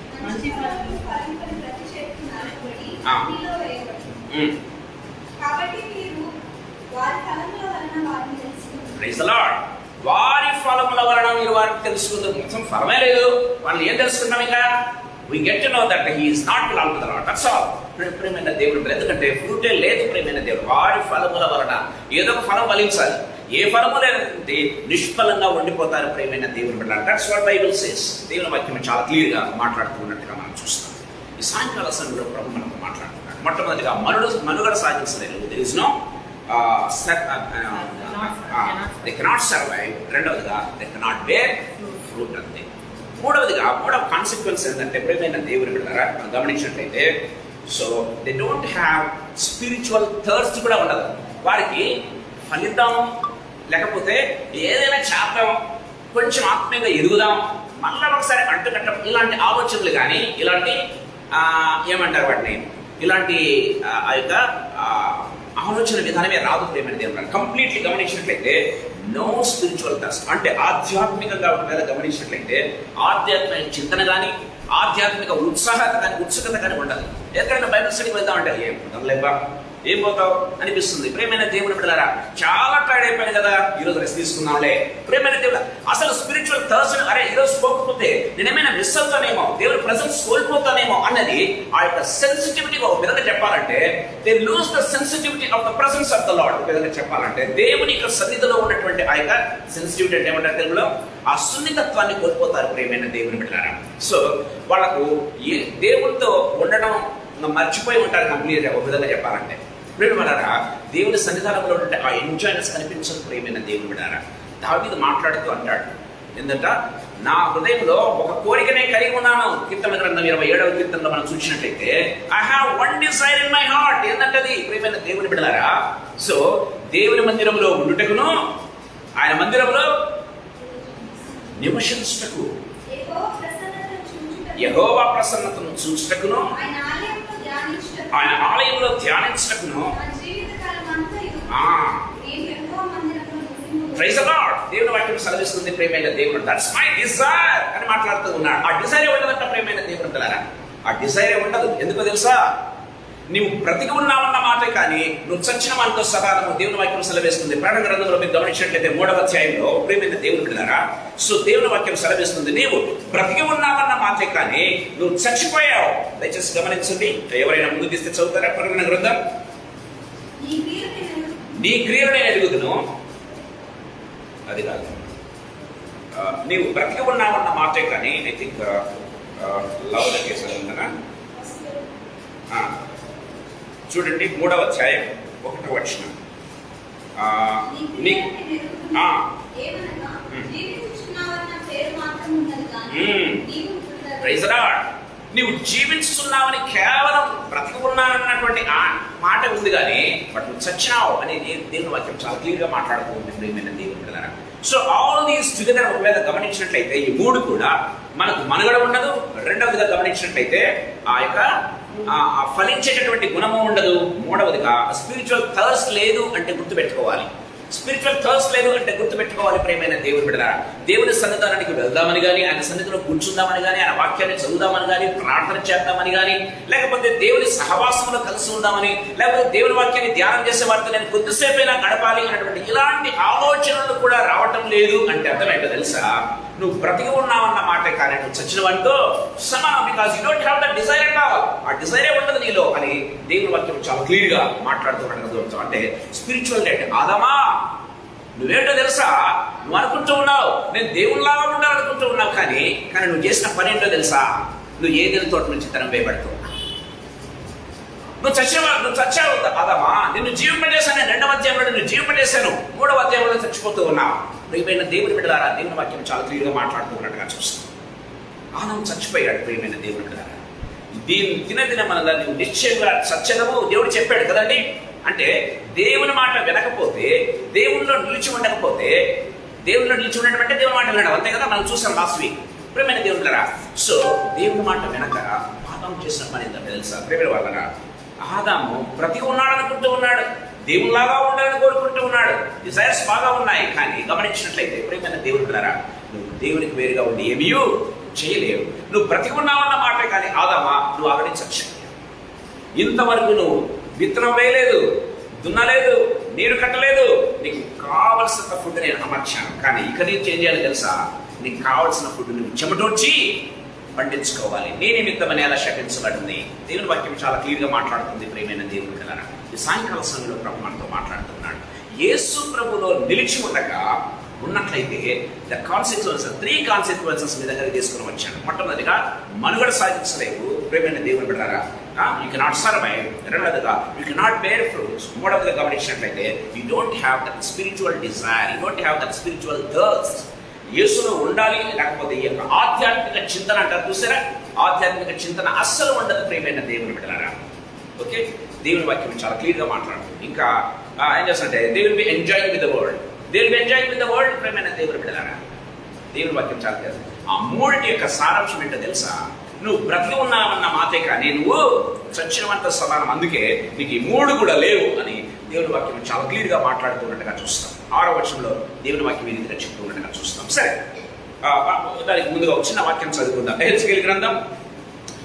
Praise the Lord. వారి ఫలముల వలన మీరు వారికి తెలుసుకుంటారు. మొత్తం ఫలమే లేదు, వాళ్ళు ఏం తెలుసుకుంటాం? ఇంకా we get to know that he is not belong to the Lord. That's all. ప్రియమైన దేవుడు, ఎందుకంటే ఫ్రూటే లేదు ప్రియమైన దేవుడు. వారి ఫలముల వలన ఏదో ఒక ఫలం ఫలించాలి. ఏ ఫలము లేదంటే నిష్ఫలంగా ఉండిపోతారు ప్రియమైన దేవుని బిడ్డలారా. That's what Bible says. దేవుని వాక్యం చాలా క్లియర్గా మాట్లాడుతున్నట్టుగా మనం చూస్తాం. ఈ సాయంకాల సమయంలో ప్రభు మనకు మాట్లాడుతున్నాడు. మొట్టమొదటిగా మనుగడ సాగించలేదు. there is no they cannot survive. రెండవదిగా they cannot bear fruit అంతే. మూడవ కాన్సిక్వెన్స్ ఏంటంటే ప్రియమైన దేవుని బిడ్డలారా, మనం గమనించినట్లయితే, so they don't have spiritual thirst కూడా ఉండదు. వారికి ఫలితం లేకపోతే ఏదైనా చేద్దాం, కొంచెం ఆత్మీయంగా ఎదుగుదాం, మళ్ళీ ఒకసారి అంటుకట్టం, ఇలాంటి ఆలోచనలు కానీ, ఇలాంటి ఏమంటారు వాటిని, ఇలాంటి ఆ యొక్క ఆలోచన విధానమే రాదు ప్రియమైన దేవుని. కంప్లీట్లీ గమనించినట్లయితే నో స్పిరిచువల్ థర్స్ట్, అంటే ఆధ్యాత్మికంగా ఒకవేళ గమనించినట్లయితే ఆధ్యాత్మిక చింతన కానీ, ఆధ్యాత్మిక ఉత్సుకత కానీ ఉండదు. ఎక్కడైనా బైబిల్ స్టడీకి వెళ్దామంటే ఏం లేబ్బా, ఏం పోతావు అనిపిస్తుంది. ప్రియమైన దేవుని బిడ్డలారా, చాలా టైర్డ్ అయిపోయింది కదా, ఈరోజు రెస్ట్ తీసుకుందాంలే. ప్రియమైన దేవుడు, అసలు స్పిరిచువల్ థర్స్ట్, అరే ఈరోజు పోకపోతే నేనేమైనా మిస్ అవుతానేమో, దేవుని ప్రెసెన్స్ కోల్పోతానేమో అన్నది ఆ యొక్క సెన్సిటివిటీ. ఒక విధంగా చెప్పాలంటే they lose the sensitivity of the presence of the lord. ఒక విధంగా చెప్పాలంటే దేవుని యొక్క సన్నిధిలో ఉన్నటువంటి ఆ యొక్క సెన్సిటివిటీ అంటే ఏమంటారు తెలుగులో, ఆ సున్నితత్వాన్ని కోల్పోతారు ప్రియమైన దేవుని బిడ్డలారా. సో వాళ్ళకు దేవునితో ఉండడం మర్చిపోయి ఉంటారు కంప్లీట్గా. ఒక విధంగా చెప్పాలంటే ప్రియమైనవారా, దేవుని సన్నిధానంలో ఉంటే ఆ ఎంజాయ్నెస్ కనిపించదు ప్రియమైన దేవుని బిడ్డలారా. దావీదు మాట్లాడుతూ అంటాడు, ఏంటంట, నా హృదయంలో ఒక కోరికనే కలిగి ఉన్నాను. కీర్తన గ్రంథం 27వ కీర్తనలో మనం చూసినట్లయితే, I have one desire in my heart. ఏంటంటే అది ప్రియమైన దేవుని బిడ్డలారా, సో దేవుని మందిరంలో ఉండుటకును, ఆయన మందిరంలో నివసించుటకు, యెహోవా ప్రసన్నతను చూచుటకును, ఆయన ఆలయంలో ధ్యానించుటకును. Praise the Lord. దేవుని వాక్యం సెలవిస్తుంది ప్రియమైన దేవుడు, దట్స్ మై డిజైర్ అని మాట్లాడుతూ ఉన్నాడు. ఆ డిజైరే ఉండదంట ప్రియమైన దేవుడు పిల్లరా, ఆ డిజైరే ఉండదు. ఎందుకో తెలుసా? నువ్వు బ్రతికి ఉన్నావన్న మాటే కానీ నువ్వు చచ్చిన మనతో సదానము దేవుని వాక్యం సెలవేస్తుంది. ప్రకటన గ్రంథంలో మీరు గమనించినట్లయితే 3వ అధ్యాయంలో ప్రియమైన దేవుని బిడ్డలారా, సో దేవుని వాక్యం సెలవేస్తుంది, నీవు బ్రతికి ఉన్నావన్న మాటే కానీ నువ్వు చచ్చిపోయావు. దయచేసి గమనించండి. ఎవరైనా ముందు తీస్తే చదువుతారా? ప్రకటన గ్రంథం, నీ క్రియలు నేను ఎరుగుదును, అది కాదు, నీవు బ్రతికి ఉన్నావన్న మాటే కానీ, I think love the case ఉందనా, చూడండి 3వ అధ్యాయం 1వ వచనం. Praise the Lord. నీవు జీవించుతున్నావని కేవలం బ్రతికి ఉన్నానన్నటువంటి ఆ మాట ఉంది కానీ బట్ నువ్వు చచ్చినావు అనేది దేవుని వాక్యం చాలా క్లియర్గా మాట్లాడుతుంది ప్రియమైన దేవుని బిడ్డలారా. సో ఆల్ దీస్ టుగెదర్ ఒకవేళ గమనించినట్లయితే ఈ మూడు కూడా మనకు మనుగడ ఉండదు. రెండవదిగా గమనించినట్లయితే ఆ యొక్క ఆ ఫలించేటటువంటి గుణము ఉండదు. మూడవదిగా స్పిరిచువల్ థర్స్ట్ లేదు అంటే గుర్తుపెట్టుకోవాలి. స్పిరిచువల్ థర్స్ట్ లేదు అంటే గుర్తుపెట్టుకోవాలి ప్రియమైన దేవుని బిడ్డలారా. దేవుని సన్నిధానానికి వెళ్దామని కానీ, ఆయన సన్నిధిలో కూర్చుందామని కానీ, ఆయన వాక్యాన్ని చదువుదామని కానీ, ప్రార్థన చేద్దామని కానీ, లేకపోతే దేవుని సహవాసంలో కలిసి ఉందామని, లేకపోతే దేవుని వాక్యాన్ని ధ్యానం చేసే వారితో నేను కొద్దిసేపైనా గడపాలి అన్నటువంటి ఇలాంటి ఆలోచనలు కూడా రావటం లేదు అంటే అర్థమేంటో తెలుసా? నువ్వు బ్రతికి ఉన్నావన్న మాటే కానీ నువ్వు చచ్చినవంటో సమానం. Because you don't have the desire at all. ఆ డిజైరే ఉండదు నీలో అని దేవుని వాక్యం చాలా క్లియర్ గా మాట్లాడుతున్నాడు. అంటే స్పిరిచువల్ డెడ్. ఆదామా నువ్వేంటో తెలుసా? నువ్వు అనుకుంటూ ఉన్నావు నేను దేవునిలాగా ఉండాలనుకుంటూ ఉన్నావు, కానీ నువ్వు చేసిన పని ఏంటో తెలుసా? నువ్వు ఏదైనా తోట నుంచి తరం వేయబడుతూ నువ్వు చచ్చావు ఆదామా. నిన్ను జీవింపజేశాను. 2వ అధ్యాయంలో నిన్ను జీవింపజేశాను. 3వ అధ్యాయంలో చచ్చిపోతూ ఉన్నావు. ప్రియమైన దేవుని బిడ్డలారా, దేవుని వాక్యం చాలా క్లియర్గా మాట్లాడుతున్నట్టుగా చూస్తాం. ఆదాము చచ్చిపోయాడు. ప్రియమైన దేవుని బిడ్డలారా, దీన్ని దినదిన మన నువ్వు నిశ్చయంగా సత్యము దేవుడు చెప్పాడు కదండి. అంటే దేవుని మాట వినకపోతే, దేవుల్లో నిలిచి ఉండకపోతే, దేవుల్లో నిలిచి ఉండడం అంటే దేవుని మాట వినడం అంతే కదా. మనం చూసాం లాస్ట్ వీక్. ప్రియమైన దేవుని బిడ్డలారా, సో దేవుని మాట వినక ఆదాము చేసిన పని ఏంటంటే తెలుసా? ప్రియమైన వాళ్ళరా, ఆదాము బ్రతికి ఉన్నాడనుకుంటూ ఉన్నాడు, దేవునిలాగా ఉండాలని కోరుకుంటూ ఉన్నాడు, డిజైర్స్ బాగా ఉన్నాయి. కానీ గమనించినట్లయితే ప్రియమైన దేవుని బిడ్డలారా, నువ్వు దేవునికి వేరుగా ఉండి ఏమీ చేయలేవు. నువ్వు బ్రతికి ఉన్నావన్న మాటే, కానీ ఆదామా నువ్వు ఆల్రెడీ చచ్చావు. ఇంతవరకు నువ్వు విత్తనం వేయలేదు, దున్నలేదు, నీరు కట్టలేదు. నీకు కావలసిన ఫుడ్ నేను అమర్చాను, కానీ ఇక నీకు చేంజ్ చేయాలి తెలుసా? నీకు కావలసిన ఫుడ్ నువ్వు చెమటోడ్చి పండించుకోవాలి. నీ నిమిత్తం నేల శపించబడింది. దేవుని వాక్యం చాలా క్లియర్గా మాట్లాడుతుంది. ప్రియమైన దేవుని బిడ్డలారా, ఈ సాయంకాల సమయంలో ప్రభు మనతో మాట్లాడుతున్నాడు. యేసు ప్రభులో నిలిచి ఉండగా ఉన్నట్లయితే ద కాన్సిక్వెన్సెస్ 3 కాన్సిక్వెన్సెస్ మీ దగ్గర తీసుకుని వచ్చాను. మొట్టమొదటిగా మనుగడ సాధించలేవు. ప్రియమైన దేవుని బిడ్డలారా, యూ కెనాట్ సర్వైవ్. రెండవదిగా యూ కెనాట్ బేర్ ఫ్రూట్స్. మూడవదిగా గమనించినట్లయితే you don't have that spiritual desire, you don't have that spiritual thirst. యేసులో ఉండాలి, లేకపోతే ఈ యొక్క ఆధ్యాత్మిక చింతన అంటారు చూసారా, ఆధ్యాత్మిక చింతన అస్సలు ఉండదు ప్రియమైన దేవుని బిడ్డలారా. ఓకే, దేవుని వాక్యం చాలా క్లియర్గా మాట్లాడుతుంది. ఇంకా ఏం చేస్తుంటే they will be enjoying with the world, they will be enjoying with the world. ప్రియమైన దేవుని బిడ్డలారా, దేవుని వాక్యం చాలా క్లియర్. ఆ మూడిటి యొక్క సారాంశం ఏంటో తెలుసా? నువ్వు బ్రతికి ఉన్నావన్న మాటే, కానీ నువ్వు చచ్చినవంత సమానం. అందుకే నీకు ఈ 3 కూడా లేవు అని దేవుని వాక్యం చాలా క్లియర్గా మాట్లాడుతున్నట్టుగా చూస్తాం. 6వ వచనంలో దేవుని వాక్యం ఈ రీతిగా చెప్తున్నట్టుగా చూస్తాం. సరే, దానికి ముందుగా ఒక చిన్న వాక్యం చదువుకుందాం. హెచ్కేల్ గ్రంథం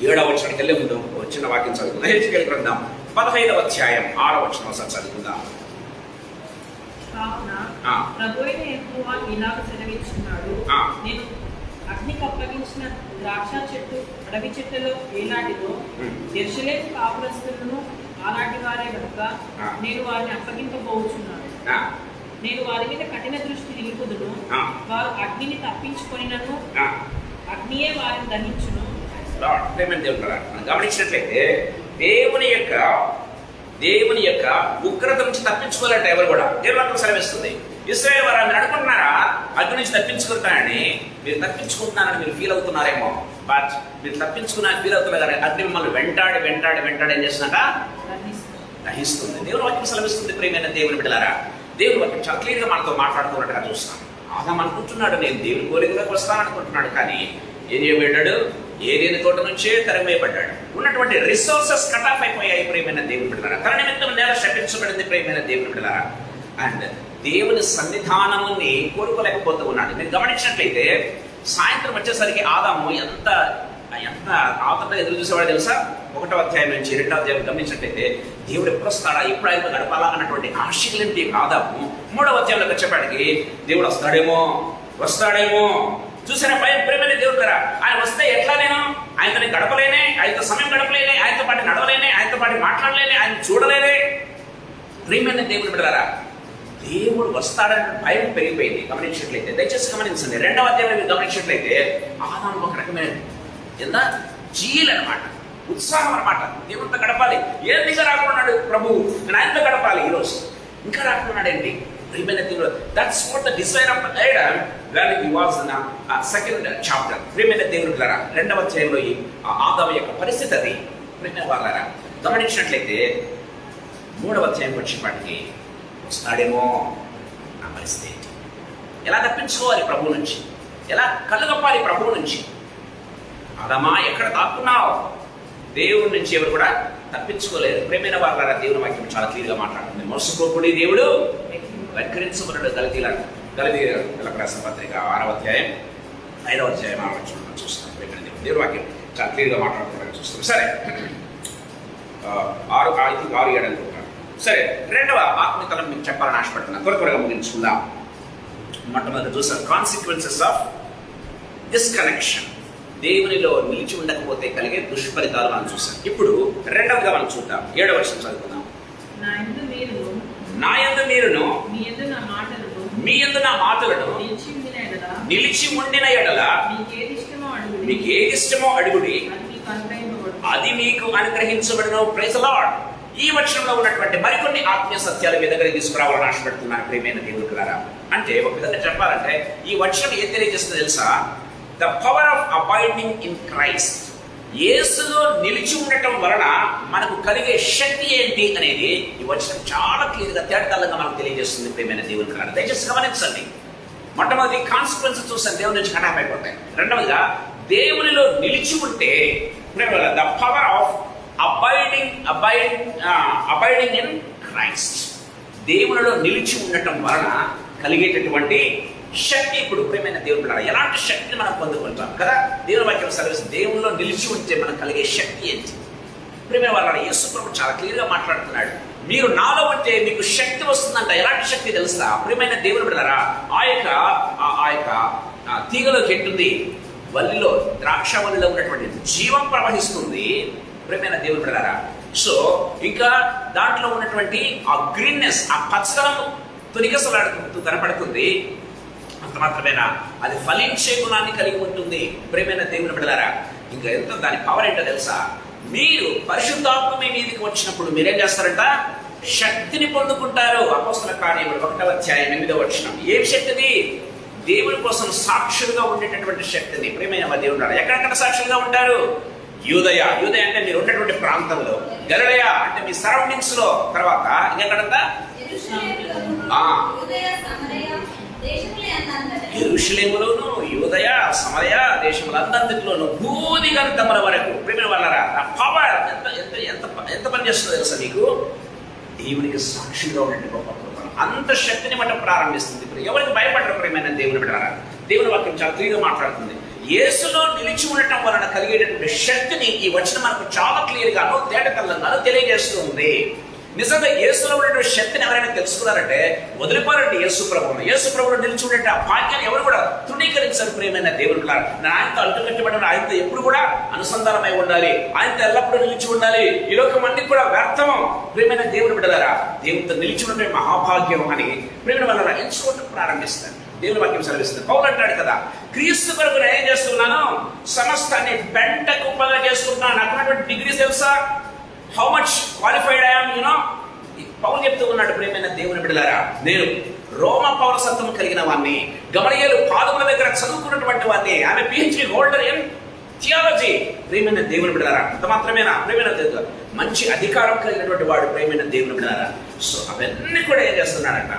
7వ వచనానికి వెళ్ళే ముందు ఒక చిన్న వాక్యం చదువుకుందాం. హెచ్కేల్ గ్రంథం 15వ అధ్యాయం 6వ వచనం ఒకసారి చదువుకుందాం. ప్రభువైన యెహోవా ఇలాగ సెలవిస్తున్నాడు, నేను అగ్నికి అప్పగించిన ద్రాక్ష చెట్టు అడవి చెట్టులో ఏలాంటిదో యెరూషలేము కాపురస్తులను అలాంటి వారే కనుక నేను వారిని అప్పగింపబోచున్నాను. నేను వారి మీద కఠిన దృష్టి నిలుపుదును. వారు అగ్నిని తప్పించుకొనినను అగ్నియే వారిని దహించును. గమనించినట్లయితే దేవుని యొక్క ఉగ్రత నుంచి తప్పించుకోవాలంటే ఎవరు కూడా దేవుడు సెలవిస్తుంది. ఇశ్రాయేలు వారు మీరు అనుకుంటున్నారా అగ్ని నుంచి తప్పించుకుంటానని? మీరు తప్పించుకుంటున్నారని మీరు ఫీల్ అవుతున్నారేమో, బట్ మీరు తప్పించుకున్నారని ఫీల్ అవుతున్నారు కానీ అగ్ని మిమ్మల్ని వెంటాడి ఏం చేస్తున్నట దహిస్తుంది. దేవుని వాక్యం సెలవిస్తుంది. ప్రియమైన దేవుని బిడ్డలారా, దేవుని వాక్యం చాలా క్లియర్గా మనతో మాట్లాడుతున్నట్టుగా చూస్తాం. ఆదాం అనుకుంటున్నాడు నేను దేవుని కోరికలోకి వస్తాననుకుంటున్నాడు, కానీ ఏం చేయబడ్డాడు? ఏదేని తోట నుంచే తరిమేయబడ్డాడు. ఉన్నటువంటి రిసోర్సెస్ కట్ ఆఫ్ అయిపోయాయి. ప్రియమైన దేవుని బిడ్డలారా, తన నిమిత్తం నేల శపించబడింది. ప్రియమైన దేవుని బిడ్డలారా, అండ్ దేవుని సన్నిధానముని కోరుకోలేకపోతూ ఉన్నాడు. మీరు గమనించినట్లయితే సాయంత్రం వచ్చేసరికి ఆదాము ఎంత ఆతగా ఎదురు చూసేవాడు తెలుసా? 1వ అధ్యాయం నుంచి 2వ అధ్యాయం గమనించినట్లయితే దేవుడు ఎప్పుడు వస్తాడా, ఎప్పుడు ఆయన గడపాలా అన్నటువంటి ఆశీలంటే ఆదాము 3వ అధ్యాయంలోకి వచ్చేపాటికి దేవుడు వస్తాడేమో చూసారా? ప్రేమైన దేవుడు కదా, ఆయన వస్తే ఎట్లా నేను ఆయనతో గడపలేనే, ఆయనతో సమయం గడపలేనే, ఆయనతో పాటు నడవలేనే, ఆయనతో పాటు మాట్లాడలేనే, ఆయన చూడలేనే. ప్రియమైన దేవుడు బిడ్డలారా, దేవుడు వస్తాడన్న భయం పెరిగిపోయింది. గమనించినట్లయితే దయచేసి గమనించండి. 2వ అధ్యాయంలో మీరు గమనించినట్లయితే ఆదాము ఒక రకమైన జీల్ అనమాట, ఉత్సాహం అనమాట. దేవుడితో గడపాలి. ఏదిగా రాకున్నాడు ప్రభు, నేను ఆయనతో గడపాలి. ఈరోజు ఇంకా రాకున్నాడు ఏంటి? ప్రియమైన దేవుడు, that's what the desire of Adam when he was in 2nd chapter. ప్రియమైన దేవుడు ద్వారా 2వ అధ్యాయంలో ఈ ఆదాము యొక్క పరిస్థితి అది. ప్రియమైన వాళ్ళారా, గమనించినట్లయితే 3వ అధ్యాయం వచ్చేపాటికి వస్తాడేమో నా పరిస్థితి. ఎలా తప్పించుకోవాలి ప్రభువు నుంచి? ఎలా కళ్ళగప్పాలి ప్రభువు నుంచి? ఆదామా ఎక్కడ దాక్కున్నావు? దేవుడి నుంచి ఎవరు కూడా తప్పించుకోలేరు. ప్రేమైన వాళ్ళ దేవుని వాక్యం చాలా క్లియర్గా మాట్లాడుతుంది. మోసపోకుడి దేవుడు వెక్కిరించబడడు. గలతీయులకు రాసిన పత్రిక 6వ అధ్యాయం 5వ అధ్యాయం 6వ వచనం చూస్తాం. దేవుని వాక్యం చాలా క్లియర్గా మాట్లాడుతున్నారని చూస్తాం. సరే 6-7 అనుకుంటాను. సరే, రెండవ ఆత్మీయతలను మీకు చెప్పాలని ఆశపడుతున్నాను. త్వరగా ముగించుకుందాం. మొట్టమొదటి చూసాం కాన్సిక్వెన్సెస్ ఆఫ్ డిస్కనెక్షన్. దేవునిలో నిలిచి ఉండకపోతే కలిగే దుష్ఫలితాలు మనం చూసాం. ఇప్పుడు రెండవగా మనం చూద్దాం. 7వ వచనం చదువుకుందాం. నా యందు మీరును మీ యందు నా మాటలను నిలిచి ఉండిన ఎడల మీకు ఏది ఇష్టమో అడుగుడి, అది మీకు అనుగ్రహించబడును. Praise the lord. ఈ వచనంలో ఉన్నటువంటి మరికొన్ని ఆత్మీయ సత్యాలు మీ దగ్గర తీసుకురావాలని ఆశపడుతున్నాను ప్రియమైన దేవుడులారా. అంటే ఒక విధంగా చెప్పాలంటే ఈ వచనం ఏం తెలియజేస్తుందో తెలుసా? The power of avoiding in Christ. యేసులో నిలిచి ఉండటం వలన మనకు కలిగే శక్తి ఏంటి అనేది ఈ వచనం చాలా క్లియర్గా తేటతెల్లంగా మనకు తెలియజేస్తుంది ప్రియమైన దేవుడులారా. దయచేసి గమనించండి. మొట్టమొదటి కాన్సిక్వెన్స్ చూసాను, దేవుని నుంచి కటాప్ అయిపోతాయి. రెండవదిగా దేవునిలో నిలిచి ఉంటే the power of abiding in Christ. దేవునిలో నిలిచి ఉండటం వలన కలిగేటటువంటి శక్తి. ఇప్పుడు ప్రియమైన దేవుడు ఎలాంటి శక్తిని మనం పొందుకుంటాం కదా? దేవుని వాక్యం సర్వీస్ దేవునిలో నిలిచి ఉంటే మనకు కలిగే శక్తి ఏంటి? ప్రియమైన వాళ్ళ యేసు ప్రభు చాలా క్లియర్గా మాట్లాడుతున్నాడు. మీరు నాలో ఉంటే మీకు శక్తి వస్తుందంట. ఎలాంటి శక్తి తెలుసా? ప్రియమైన దేవుని బిడ్డలారా, ఆ యొక్క తీగలోకి ఎట్టుంది, వల్లిలో ద్రాక్షవల్లిలో ఉన్నటువంటి జీవం ప్రవహిస్తుంది. ప్రియమైన దేవుని బిడ్డలారా, సో ఇంకా దాంట్లో ఉన్నటువంటి ఆ గ్రీన్నెస్, ఆ పచ్చదనం తొనిగసలాడుతూ కనపడుతుంది. అంత మాత్రమేనా, అది ఫలించే గుణాన్ని కలిగి ఉంటుంది. ప్రియమైన దేవుని బిడ్డలారా, ఇంకా ఎంత దాని పవర్ ఏంటో తెలుసా? మీరు పరిశుద్ధాత్మ మీ మీదకి వచ్చినప్పుడు మీరేం చేస్తారంట? శక్తిని పొందుకుంటారు. అపోస్తల కార్యములు 1వ అధ్యాయం 8వ వచనం. ఏం శక్తిది? దేవుని కోసం సాక్షులుగా ఉండేటటువంటి శక్తిని. ప్రియమైన దేవుడు ఎక్కడెక్కడ సాక్షులుగా ఉంటారు? యూదయ అంటే మీరు ఉన్నటువంటి ప్రాంతంలో, గలిలయ అంటే మీ సరౌండింగ్స్ లో, తర్వాత ఇంకెక్కడంతా యెరూషలేములోను, యూదయ, సమరయ దేశములందరిలోను భూదిగంతముల వరకు. ప్రియమైన వాళ్ళారా, ఆ పవర్ ఎంత పని చేస్తుందో తెలుసా మీకు? దేవునికి సాక్షిగా ఉండే గొప్ప కృప, అంత శక్తిని మనం ప్రారంభిస్తుంది. ఇప్పుడు ఎవరికి భయపడరు ప్రియమైన దేవుని బిడ్డలారా? దేవుని వాక్యం చాలా క్లియర్గా మాట్లాడుతుంది. యేసులో నిలిచి ఉండటం వలన కలిగేటటువంటి శక్తిని ఈ వచనం మనకు చాలా క్లియర్గాను తేటతెల్లంగాను తెలియజేస్తుంది. నిజంగా యేసులో ఉన్నటువంటి శక్తిని ఎవరైనా తెలుసుకున్నారంటే వదిలిపోరండి యేసు ప్రభువులో నిలిచి ఉండే ఆ భాగ్యాన్ని ఎవరు కూడా తృణీకరించారు. ప్రియమైన దేవుని ఆయనతో అంటుకట్టబడిన, ఆయనతో ఎప్పుడు కూడా అనుసంధానమై ఉండాలి, ఆయనతో ఎల్లప్పుడూ నిలిచి ఉండాలి. ఈ లోకం అన్ని కూడా వ్యర్థం. ప్రియమైన దేవుని బిడ్డలారా, దేవునితో నిలిచి ఉండే మహాభాగ్యం అని ప్రియమైన వాళ్ళ ఎంచుకోవటం ప్రారంభిస్తారు. దేవుని వాక్యం సెలవిస్తుంది. పౌలు అంటాడు కదా, క్రీస్తు కొరకు నేను ఏం చేస్తున్నాను? సమస్తాన్ని పెంట కుప్పగా చేసుకుంటున్నాను. నాకున్నటువంటి డిగ్రీ తెలుసా? How much qualified I am, పౌలు చెప్తూ ఉన్నాడు. ప్రియమైన దేవుని బిడ్డలారా, నేను రోమ పౌరసత్వం కలిగిన వాడిని, గమలియేలు పాదముల దగ్గర చదువుకున్నటువంటి వాడిని, ఆమె PhD హోల్డర్ ఇన్ థియాలజీ. ప్రియమైన దేవుని బిడ్డలారా, అంత మాత్రమేనా? ప్రియమైన దేవుడు మంచి అధికారం కలిగినటువంటి వాడు. ప్రియమైన దేవుని బిడ్డలారా, సో అవన్నీ కూడా ఏం చేస్తున్నాడంట?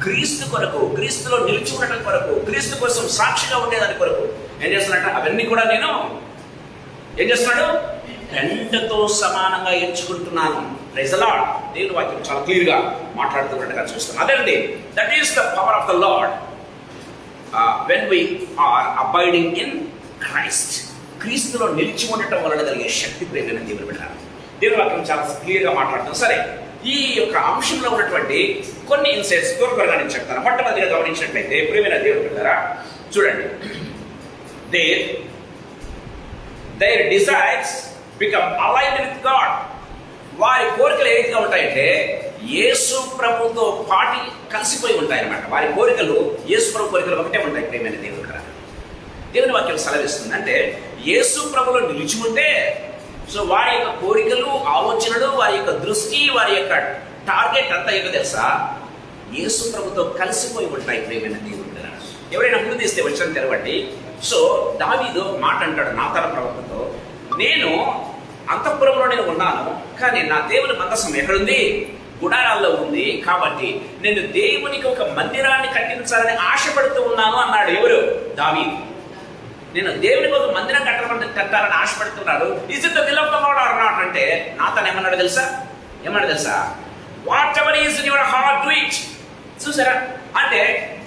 క్రీస్తు కొరకు, క్రీస్తులో నిలిచి ఉండటం కొరకు, క్రీస్తు కోసం సాక్షిగా ఉండేదాని కొరకు ఏం చేస్తున్నట్ట? అవన్నీ కూడా నేను ఏం చేస్తున్నాడు? పెంటతో సమానంగా ఎంచుకుంటున్నాను. Praise the Lord. దేవుని వాక్యం చాలా క్లియర్గా మాట్లాడుతున్నట్టుగా చూస్తాం. అదండి, that is the power of the Lord when we are abiding in Christ. క్రీస్తులో నిలిచి ఉండటం వలన కలిగే శక్తి. ప్రియమైన దేవుని బిడ్డలారా, దేవుని వాక్యం చాలా క్లియర్గా మాట్లాడుతాం. సరే, ఈ యొక్క అంశంలో ఉన్నటువంటి కొన్ని ఇన్సైట్స్ త్వరగా నేను చెప్తాను. మొట్టమొదటిగా గమనించినట్లయితే ప్రియమైన దేవుని బిడ్డలారా, చూడండి, their desires become aligned with God. వారి కోరికలు ఏ విధంగా ఉంటాయంటే యేసు ప్రభుతో పాటి కలిసిపోయి ఉంటాయి అన్నమాట. వారి కోరికలు యేసు ప్రభు కోరికలు ఒకటే ఉంటాయి. ప్రియమైన దేవుని బిడ్డలారా, దేవుని వాక్యం సెలవిస్తుంది. అంటే యేసు ప్రభులో నిలిచి ఉంటే, సో వారి యొక్క కోరికలు, ఆలోచనలు, వారి యొక్క దృష్టి, వారి యొక్క టార్గెట్ అంతా ఏంటో తెలుసా? యేసు ప్రభుతో కలిసిపోయి ఉంటాయి. ప్రియమైన దేవుని బిడ్డలారా, ఎవరైనా ముందు తీస్తే వచ్చిన తెరవండి. సో దావీదు మాట అంటాడు నాతాన ప్రవక్తతో, నేను అంతఃపురంలో నేను ఉన్నాను, కానీ నా దేవుని మందసం ఎక్కడుంది? గుడారాల్లో ఉంది. కాబట్టి నేను దేవునికి ఒక మందిరాన్ని కట్టించాలని ఆశపడుతూ ఉన్నాను అన్నాడు. ఎవరు? దావీదు. నేను దేవుని కోసం మందిరం కట్టాలని ఆశపడుతున్నాను. Is it the will of the Lord or not అంటే నాతోనే ఏమన్నాడు తెలుసా? Whatever is in your heart do it. చూసారా? అంటే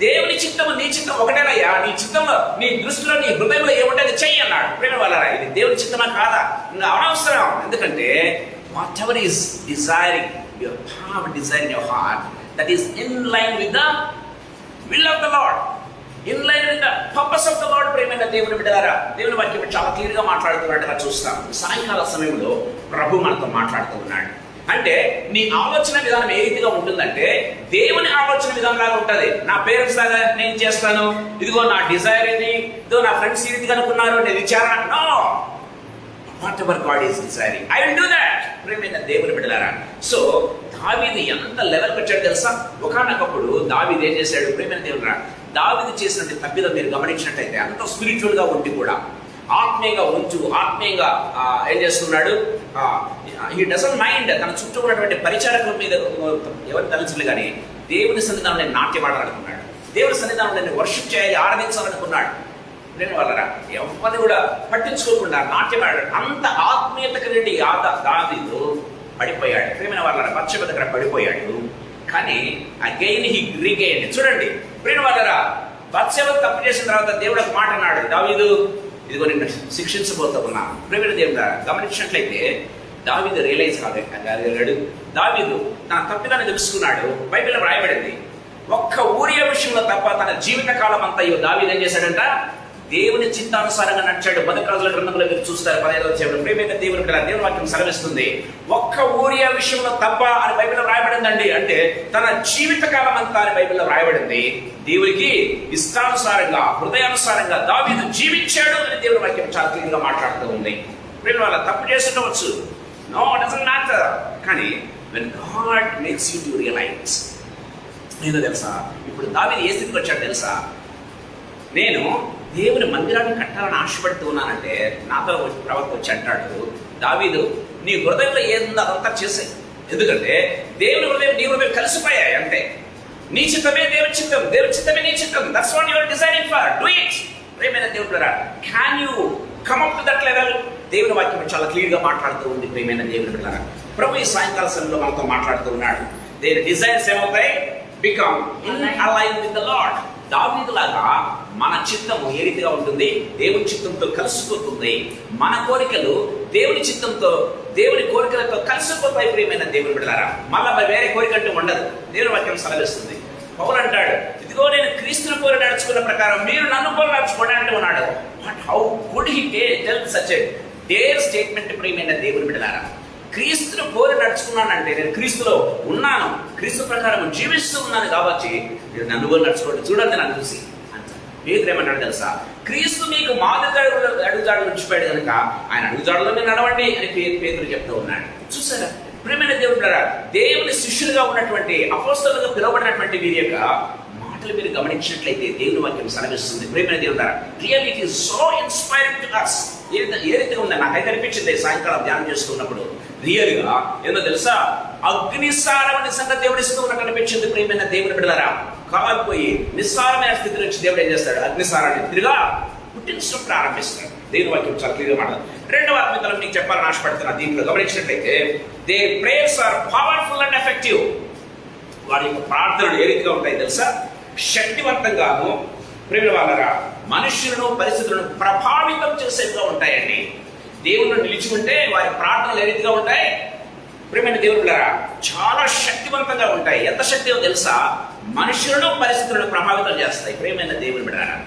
దేవుని చిత్తము నీ చిత్తం ఒకటేనయ్యా. నీ చిత్తంలో, నీ దృష్టిలో, నీ హృదయంలో ఏముంటుంది చెయ్యి అన్నాడు. ప్రేమ వాళ్ళరా, ఇది దేవుని చిత్తమా కాదా ఇంకా అనవసరం. ఎందుకంటే what ever is desiring your heart, desire in your heart, that is in line with the will of the lord, in line with the purpose of the lord. ప్రేమైన దేవుని బిడ్డలారా, దేవుని వాక్యం చాలా క్లియర్ గా మాట్లాడుతున్నట్టుగా చూస్తాం. సాయంకాల సమయంలో ప్రభు మనతో మాట్లాడుతూ ఉన్నాడు. అంటే నీ ఆలోచన విధానం ఏ రీతిగా ఉంటుందంటే దేవుని ఆలోచన విధానం లాగా ఉంటుంది. నా పేరెంట్స్ లాగా నేను చేస్తాను, ఇదిగో నా డిజైర్ ఇది, ఇదిగో నా ఫ్రెండ్స్ ఈ రీతిగా అనుకున్నారు, నేను విచారణ. No, whatever God is desiring I will do that. ప్రేమైన దేవుని బిడ్డలారా, సో దావీదు ఎంత లెవెల్కి వచ్చాడు తెలుసా? ఒకనొకప్పుడు దావీదు ఏం చేశాడు? ప్రేమైన దేవుని, దావీదు చేసినట్టు తప్పిదం మీరు గమనించినట్టయితే అంత స్పిరిచువల్ గా ఉండి కూడా ఆత్మీయంగా ఆత్మీయంగా ఏం చేస్తున్నాడు? హీ డజంట్ మైండ్ తన చుట్టూ ఉన్నటువంటి పరిచారకుల మీద ఎవరిని తలచలే కానీ దేవుని సన్నిధానంలో నాట్యం ఆడాలనుకున్నాడు. దేవుని సన్నిధానంలో వర్షిప్ చేయాలి, ఆరాధించాలనుకున్నాడు. నేను వాళ్ళరా ఎవరిని కూడా పట్టించుకోకుండా నాట్యం ఆడాడు. అంత ఆత్మీయత కలిగి దావీదు పడిపోయాడు. ప్రేమైన వాళ్ళరా, పశ్చిమ దగ్గర పడిపోయాడు. కానీ అగైన్ హీ రీగెయిన్డ్. చూడండి ప్రేమ వాళ్ళరా, పశ్చిమ తప్పు చేసిన తర్వాత దేవుడు ఒక మాట అన్నాడు, దావీదు ఇదిగో నిన్ను శిక్షించబోతా ఉన్నాను. ప్రేమైన దేవుడు గమనించినట్లయితే దావీదు రియలైజ్ కాగలిగాడు. దావీదు తన తప్పిదాన్ని తెలుసుకున్నాడు. బైబిల్లో రాయబడింది, ఒక్క ఊరియా విషయంలో తప్ప తన జీవిత కాలం అంతా దావీదు ఏం చేశాడంట? దేవుని చిత్తానుసారంగా నడిచాడు. మొదటి రాజుల గ్రంథంలో మీరు చూస్తారు 15వ అధ్యాయంలో. ప్రేమైన దేవుని పిల్లల, దేవుని వాక్యం సెలవిస్తుంది ఒక్క ఊరియా విషయంలో తప్ప అని బైబిల్లో రాయబడిందండి. అంటే తన జీవిత కాలం అంతా అని బైబిల్లో రాయబడింది. దేవునికి ఇష్టానుసారంగా, హృదయానుసారంగా దావీదు జీవించాడు అని దేవుని వాక్యం చాలా క్లియర్ గా మాట్లాడుతూ ఉంది. ప్రేమ వాళ్ళ తప్పు చేస్తుండవచ్చు, నో డజంట్ మ్యాటర్. కానీ when God makes you to realise, ఏదో తెలుసా, ఇప్పుడు దావీదు ఏ స్థితికి వచ్చాడు తెలుసా? నేను దేవుని మందిరాన్ని కట్టాలని ఆశపడుతూ ఉన్నానంటే నాతో ప్రవక్త వచ్చి అంటాడు, దావీదు నీ హృదయంలో ఏందో అదంతా చేసాయి. ఎందుకంటే దేవుని హృదయం నీ హృదయం కలిసిపోయాయి. అంటే నీ చిత్తమే దేవుని చిత్తం, దేవుని చిత్తమే నీ చిత్తం. That's what you are desiring for. Do it. ప్రేమైన దేవుడా, can you come up to that level? దేవుని వాక్యం చాలా క్లియర్ గా మాట్లాడుతూ ఉంది. ప్రేమైన దేవుని బిడ్డలారా, ప్రభు ఈ సాయంకాల సమయంలో మనతో మాట్లాడుతూ ఉన్నాడు. దేని డిజైర్స్ ఏమవుతాయి? Become in align with the Lord. దావీదులాగా మన చిత్తము ఏ రీతిగా ఉంటుంది? దేవుని చిత్తంతో కలిసిపోతుంది. మన కోరికలు దేవుని చిత్తంతో, దేవుని కోరికలతో కలిసిపోతాయి. ప్రియమైన దేవుని బిడ్డలారా, మళ్ళా వేరే కోరిక అంటూ ఉండదు. దేవుని వాక్యం సెలవిస్తుంది. పౌలు అంటాడు, ఇదిగో నేను క్రీస్తుని పోలి నడుచుకున్న ప్రకారం మీరు నన్ను పోలి నడుచుకోండి అంటూ ఉన్నాడు. But how could he tell such a dare statement? ప్రియమైన దేవుని బిడ్డలారా, క్రీస్తును పోలి నడుచుకున్నానంటే నేను క్రీస్తులో ఉన్నాను, క్రీస్తు ప్రకారం జీవిస్తూ ఉన్నాను కాబట్టి మీరు నన్ను పోలి నడుచుకోండి, చూడండి నన్ను చూసి అంటారు. పేతురు ఏమన్నాడు తెలుసా? క్రీస్తు మీకు మాదిరి అడుగుజాడలు ఉంచిపోయాడు కనుక ఆయన అడుగుజాడలోనే నడవండి అని పేతురు చెప్తూ ఉన్నాడు. చూసారా ప్రియమైన దేవుడు, దేవుని శిష్యులుగా ఉన్నటువంటి అపోస్తలుగా పిలువబడినటువంటి వీరి యొక్క మాటలు మీరు గమనించినట్లయితే దేవుని వాక్యం సెలవిస్తుంది. ప్రియమైన దేవుడు, really it is so inspiring to us. ఏ రీతిగా ఉందా నాకైతే అనిపించింది సాయంకాలం ధ్యానం చేస్తున్నప్పుడు. రియల్ గా ఏందో తెలుసా? అగ్నిసారం నిజంగా దేవుడు ఇస్తూ ఉన్నట్టు అనిపించింది. ప్రియమైన దేవుని బిడ్డలారా, కాలిపోయి నిస్సారమైన స్థితి నుంచి దేవుడు ఏం చేస్తాడు? అగ్నిసారాన్ని తిరిగా పుట్టించడం ప్రారంభిస్తాడు. దేవుని వాక్యం చాలా క్లియర్ గా మాట్లాడు. రెండవ ఆత్మీయతలో మీకు చెప్పాలని ఆశపడుతున్నా. దీంట్లో గమనించినట్లయితే they prayers are powerful and effective. వారి యొక్క ప్రార్థనలు ఏ రీతిగా ఉంటాయి తెలుసా? శక్తివంతంగాను, ప్రేమ వాళ్ళరా, మనుషులను పరిస్థితులను ప్రభావితం చేసేట్టుగా ఉంటాయండి. దేవుళ్ళు నిలుచుకుంటే వారి ప్రార్థనలు ఏ రీతిగా ఉంటాయి? ప్రియమైన దేవుళ్ళారా, చాలా శక్తివంతంగా ఉంటాయి. ఎంత శక్తియో తెలుసా? మనుషులను పరిస్థితులను ప్రభావితం చేస్తాయి. ప్రియమైన దేవుని బిడ్డలారా,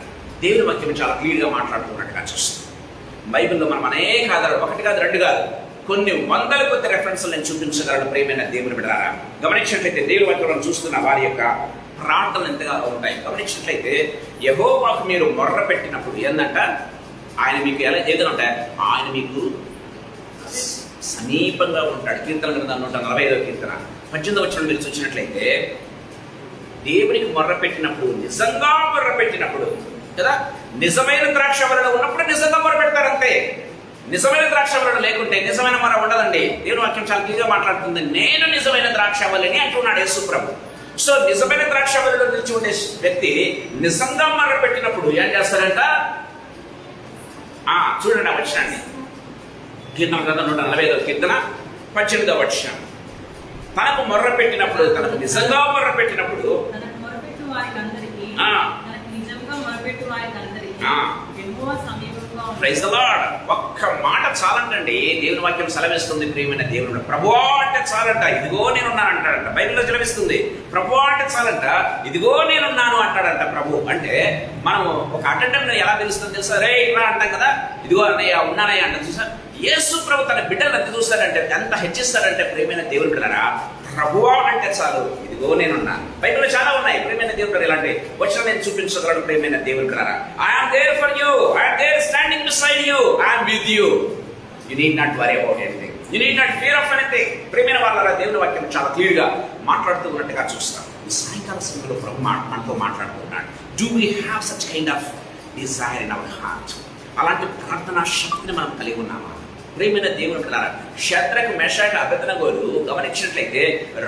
దేవుని వాక్యం చాలా క్లియర్ గా మాట్లాడుతున్నట్టుగా చూస్తాం. బైబిల్లో మనం అనేక ఆధారాలు, ఒకటి కాదు రెండు కాదు, కొన్ని వందల కొద్ది రెఫరెన్స్లు నేను చూపించగలను. ప్రియమైన దేవుని బిడ్డలారా, గమనించినట్లయితే దేవుని వాక్యం చూస్తున్న వారి యొక్క ప్రార్థనలు ఎంతగా ఉంటాయి. గమనించినట్లయితే యెహోవాకు మీరు మొర్ర పెట్టినప్పుడు ఏందంట? ఆయన మీకు ఏదైనా ఉంటాయి, ఆయన మీకు సమీపంగా ఉంటాడు. కీర్తన గ్రంథం 145వ కీర్తన 18వ వచనం మీరు చూసినట్లయితే దేవునికి మొర్ర పెట్టినప్పుడు, నిజంగా మొర్ర పెట్టినప్పుడు కదా, నిజమైన ద్రాక్షవలలో ఉన్నప్పుడు నిజంగా మొర్ర పెడతారంతే. నిజమైన ద్రాక్షవలలో లేకుంటే నిజమైన మొర్ర ఉండదండి. దేవుని వాక్యం చాలా క్లియర్గా మాట్లాడుతుంది. నేను నిజమైన ద్రాక్షవల్లిని అంటున్నాడు యేసు ప్రభు. సో నిజమైన ద్రాక్షవల్లిలో నిలిచి ఉండే వ్యక్తి నిజంగా మొర్ర పెట్టినప్పుడు ఏం చేస్తారంట? చూడండి ఆ వచనాన్ని. కీర్తన గ్రంథం 145వ కీర్తన 18వ వచనం. తనకు మొర్ర పెట్టినప్పుడు, తనకు నిజంగా మొర్ర పెట్టినప్పుడు, తనకు మొరపెట్టు వారికందరికీ, ఆ. తనకు నిజంగా మొరపెట్టు వారికందరికీ ఆ. యెహోవా సమీపంగా ఉన్నాడు. Praise the Lord. ఒక్క మాట చాలంటండి. దేవుని వాక్యం సెలవిస్తుంది ప్రియమైన దేవుడు. ప్రభువా అంటే చాలంట, ఇదిగో నేనున్నాను అంటాడంట. బైబిల్లో సెలవిస్తుంది. ప్రభువా అంటే చాలంట, ఇదిగో నేనున్నాను అంటాడంట ప్రభు. అంటే మనం ఒక అటెండెంట్ ఎలా తెలుస్తుంది తెలుసా? రే ఇట్లా అంటాం కదా, ఇదిగో అన్నయ్య ఉన్నానయ్య అంటాం చూసా. యేసు ప్రభు తన బిడ్డలు ఎంత చూస్తాడంటే, ఎంత హెచ్చిస్తాడంటే ప్రియమైన దేవుని బిడ్డలారా, ప్రభువా అంటే చాలు, ఇదిగో నేనున్నాను. బైబిల్లో చాలా ఉన్నాయి ప్రియమైన దేవుడు ఇలాంటి వచ్చిన నేను చూపించగలను ప్రియమైన దేవుని బిడ్డలారా. I'm there for you, I'm there standing beside you, I'm with you. You need not worry about anything, you need not fear of anything. ప్రియమైన వాళ్ళ దేవుని వాక్యం చాలా క్లియర్ గా మాట్లాడుతూ ఉన్నట్టుగా చూస్తాం. ఈ సాయంకాల సమయంలో ప్రభు మనతో మాట్లాడుతున్నాడు. Do we have such kind of desire in our heart? అలాంటి ప్రార్థనా శక్తిని మనం కలిగి ఉన్నామా? ప్రియమైన దేవుని పిల్లలారా, షద్రకు మెషాకు అబేద్నెగోలు గమనించినట్లయితే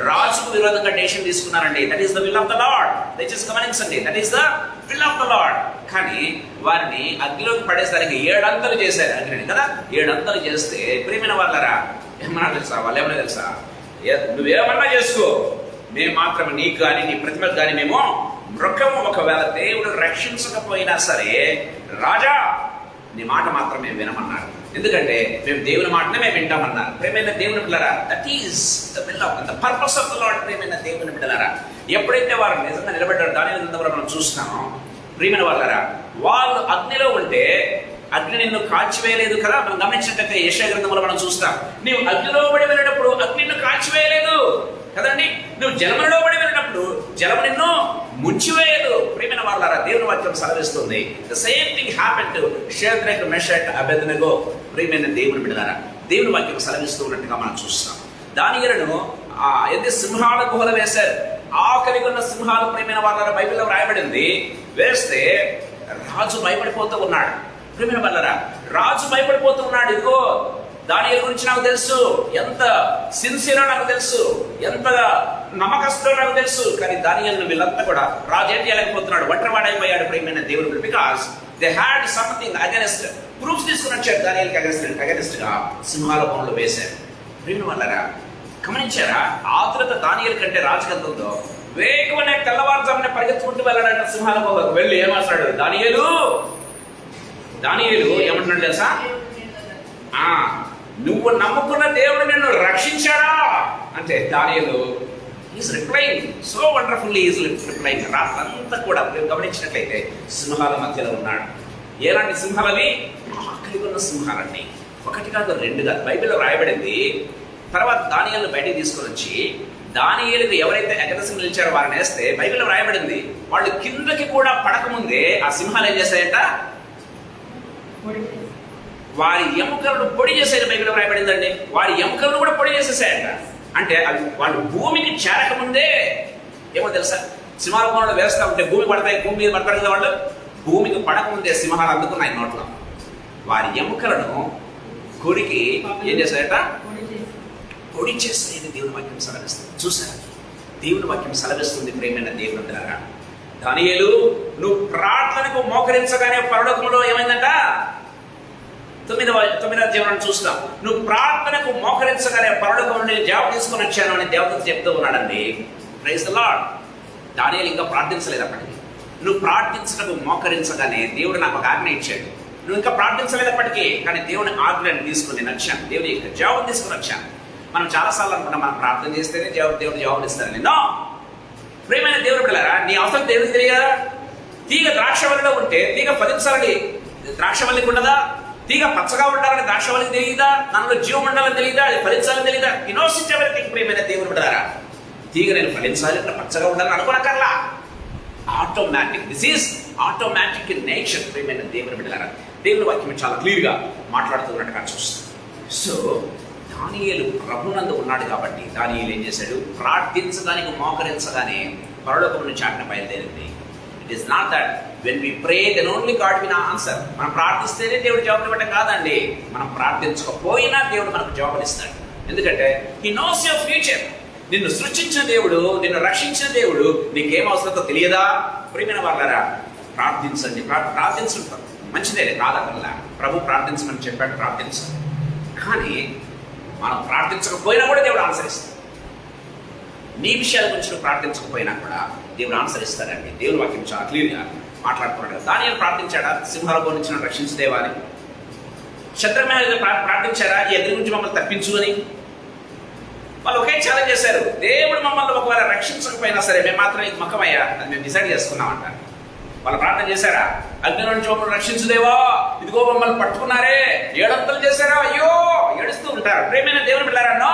రాజుకు విరోధంగా డెసిషన్ తీసుకున్నారండి. That is the will of the lord. దయచేసి గమనించండి, that is the will of the lord. కానీ వారిని అగ్నిలోకి పడేసరికి 7 అంతలు చేశారు అగ్నిని కదా. 7 అంతలు చేస్తే ప్రియమైన వాళ్ళరా ఏమన్నా తెలుసా? వాళ్ళు ఏమన్నా తెలుసా? నువ్వేమన్నా చేసుకో, మేము మాత్రం నీకు కానీ నీ ప్రతిమకు కానీ మేము మృగము. ఒకవేళ దేవుడు రక్షించకపోయినా సరే రాజా నీ మాట మాత్రం మేము వినమన్నారు. ఎందుకంటే మేము దేవుని మాటనే మేము వింటామన్నారు. ప్రేమైన దేవుని బిడ్డలారా, that is the will of the purpose of the lord. ప్రేమైన దేవుని బిడ్డలారా, ఎప్పుడైతే వారు నిజంగా నిలబడ్డారు, దాని విధంగా మనం చూస్తున్నామో ప్రియమైన వాళ్ళారా, వాళ్ళు అగ్నిలో ఉంటే అగ్ని నిన్ను కాల్చివేయలేదు కదా. మనం గమనించినట్లయితే యెషయా గ్రంథంలో మనం చూస్తాం, నీవు అగ్నిలో పడి వెళ్ళినప్పుడు అగ్ని నిన్ను కాల్చివేయలేదు కదండి. నువ్వు జలములో పడి వెళ్ళినప్పుడు జలము నిన్ను ముంచివేయదు. ప్రియమైన వాళ్ళారా, దేవుని వాక్యం సెలవిస్తుంది. The same thing happen to Shadrach Meshach Abednego. ప్రియమైన దేవుని బిడ్డలారా, దేవుని వాక్యం సెలవిస్తూ ఉన్నట్టుగా మనం చూస్తాం. దానియేలును ఎన్ని సింహాల గుహలు వేశారు. ఆఖరికి ఉన్న సింహాలు ప్రియమైన వాళ్ళ బైబిల్లో రాయబడింది. వేస్తే రాజు భయపడిపోతూ ఉన్నాడు. ప్రియమైన వాళ్ళారా, రాజు భయపడిపోతూ ఉన్నాడు. ఇదిగో దానియేలు గురించి నాకు తెలుసు, ఎంత సిన్సియరో నాకు తెలుసు, ఎంత నమ్మకస్తుడో నాకు తెలుసు. కానీ దానియేలును వీళ్ళంతా కూడా రాజు ఏం చేయలేకపోతున్నాడు, ఒంటరివాడైపోయాడు. ప్రియమైన దేవుడు, because they had something against, proofs తీసుకుని వచ్చారు. దానియేలుకి అగెనిస్ట్ గా సింహాల పనులు వేశారు. ప్రియమైన వాళ్ళారా, గమనించారా? ఆతురత దానియేలు కంటే రాజుకి ఎంత ఉందో. వేగమనే తెల్లవారుజామునే పరిగెత్తుకుంటూ వెళ్ళాడంట సింహాల గుహకు. వెళ్ళి ఏమాట్లాడు, దానియేలు ఏమంటున్నాడు తెలుసా? నువ్వు నమ్ముకున్న దేవుడు నిన్ను రక్షించాడా అంటే దానియేలు is replying so wonderfully. Is replying. రాత్రంతా కూడా గమనించినట్లయితే సింహాల మధ్యలో ఉన్నాడు. ఎలాంటి సింహాలవి? ఆకలి ఉన్న సింహాలండి. 1 కాదు 2 కాదు, బైబిల్లో రాయబడింది. తర్వాత దానియేలును బయటికి తీసుకొని వచ్చి దానియేలుకు ఎవరైతే ఎగదసి నిలిచారో వారిని వేస్తే బైబిల్లో రాయబడింది, వాళ్ళు కిందకి కూడా పడకముందే ఆ సింహాలు ఏం చేశాయట? వారి ఎముకలను పొడి చేసేది బైబిల్లో రాయబడిందండి. వారి ఎముకలను కూడా పొడి చేసేసాయంట. అంటే అవి వాళ్ళు భూమికి చేరకముందే ఏమో తెలుసా, సింహాల కోణంలో వేస్తా ఉంటే భూమి పడతాయి, భూమి మీద పడతారు కదా వాళ్ళు. భూమికి పడకముందే సింహాలు అందుకున్నాయి నోట్లో. వారి ఎముకలను కొరికి ఏం చేశాయట? పొడి చేసేది దేవుని వాక్యం సెలవిస్తుంది. చూసారా? దేవుని వాక్యం సెలవిస్తుంది. ప్రేమైన దేవుని ద్వారా దానియేలు, నువ్వు ప్రార్థనకు మోకరించగానే పరలోకంలో ఏమైందంట? 9వ జీవనాన్ని చూస్తాం. నువ్వు ప్రార్థనకు మోకరించగానే పరలోకం నుండి జవాబు తీసుకొని వచ్చాను అని దేవత చెప్తూ ఉన్నాడండి. Praise the Lord. దానియేలు ఇంకా ప్రార్థించలేదు అప్పటికి. నువ్వు ప్రార్థించటకు మోకరించగానే దేవుడు నాకు ఒక ఆజ్ఞ ఇచ్చాడు. నువ్వు ఇంకా ప్రార్థించలేదు అప్పటికి, కానీ దేవుని ఆజ్ఞను తీసుకుని నేను వచ్చాను, దేవుని యొక్క జవాబు తీసుకుని వచ్చాను. మనం చాలాసార్లు అనుకున్నాం, మనం ప్రార్థన చేస్తేనే దేవుడు జవాబు ఇస్తారని. నో, ప్రియమైన దేవుడు బిడ్డలారా, నీ అవసరం దేవుడికి తెలియదా? తీగ ద్రాక్షవల్లిలో ఉంటే తీగ ఫలించాలని ద్రాక్షవల్లికి ఉండదా? తీగ పచ్చగా ఉండాలని ద్రాక్షవల్లికి తెలియదా? దానిలో జీవం ఉండాలని తెలియదా? అది ఫలించాలని తెలియదా? Innocent everything. ప్రియమైన దేవుడు బిడ్డలారా, తీగ నేను ఫలించాలి, పచ్చగా ఉండాలని అనుకోనక్కర్లా. Automatic. This is automatic in nature. ప్రియమైన దేవుని బిడ్డలారా, దేవుని వాక్యం చాలా క్లియర్గా మాట్లాడుతున్నట్టుగా చూస్తాం. సో దానియేలు ప్రభునందు ఉన్నాడు కాబట్టి దానియేలు ఏం చేశాడు? ప్రార్థించడానికి మోకరించగానే పరలోకం నుంచి ఆజ్ఞ బయలుదేరింది. It is not that when we pray then only God will answer. మనం ప్రార్థిస్తేనే దేవుడు జవాబు ఇవ్వడం కాదండి. మనం ప్రార్థించకపోయినా దేవుడు మనకు జవాబునిస్తాడు. ఎందుకంటే హీ నోస్ యువర్ ఫ్యూచర్. నిన్ను సృష్టించిన దేవుడు, నిన్ను రక్షించిన దేవుడు నీకేం అవసరంతో తెలియదా? ప్రియమైన వాళ్ళారా, ప్రార్థించండి. ప్రార్థించడం మంచిదే కాదక్కర్లా. ప్రభు ప్రార్థించమని చెప్పాడు, ప్రార్థించాలి. కానీ మనం ప్రార్థించకపోయినా కూడా దేవుడు ఆన్సరిస్తాడు. నీ విషయాల గురించి నువ్వు ప్రార్థించకపోయినా కూడా దేవుడు ఆన్సరిస్తాడండి. దేవుని వాక్యం చాలా క్లియర్గా మాట్లాడుతున్నాడు. దానియేలు ప్రార్థించాడా సింహాల నుంచి నన్ను రక్షించుదేవా అని? శత్రుఘ్న ప్రార్థించారా ఈ ఎదురు నుంచి మమ్మల్ని తప్పించు అని? వాళ్ళు ఒకే ఛాలెంజ్ చేశారు, దేవుడు మమ్మల్ని ఒకవేళ రక్షించకపోయినా సరే మేము మాత్రం ఇది మక్కమయ్యా అని మేము డిసైడ్ చేసుకున్నామంట. వాళ్ళు ప్రార్థన చేశారా, అగ్ని నుంచి మమ్మల్ని రక్షించుదేవా, ఇదిగో మమ్మల్ని పట్టుకున్నారే, ఏడంతలు చేశారా, అయ్యో ఏడుస్తూ ఉంటారు. ప్రేమైన దేవుని బిడ్డారా, నో,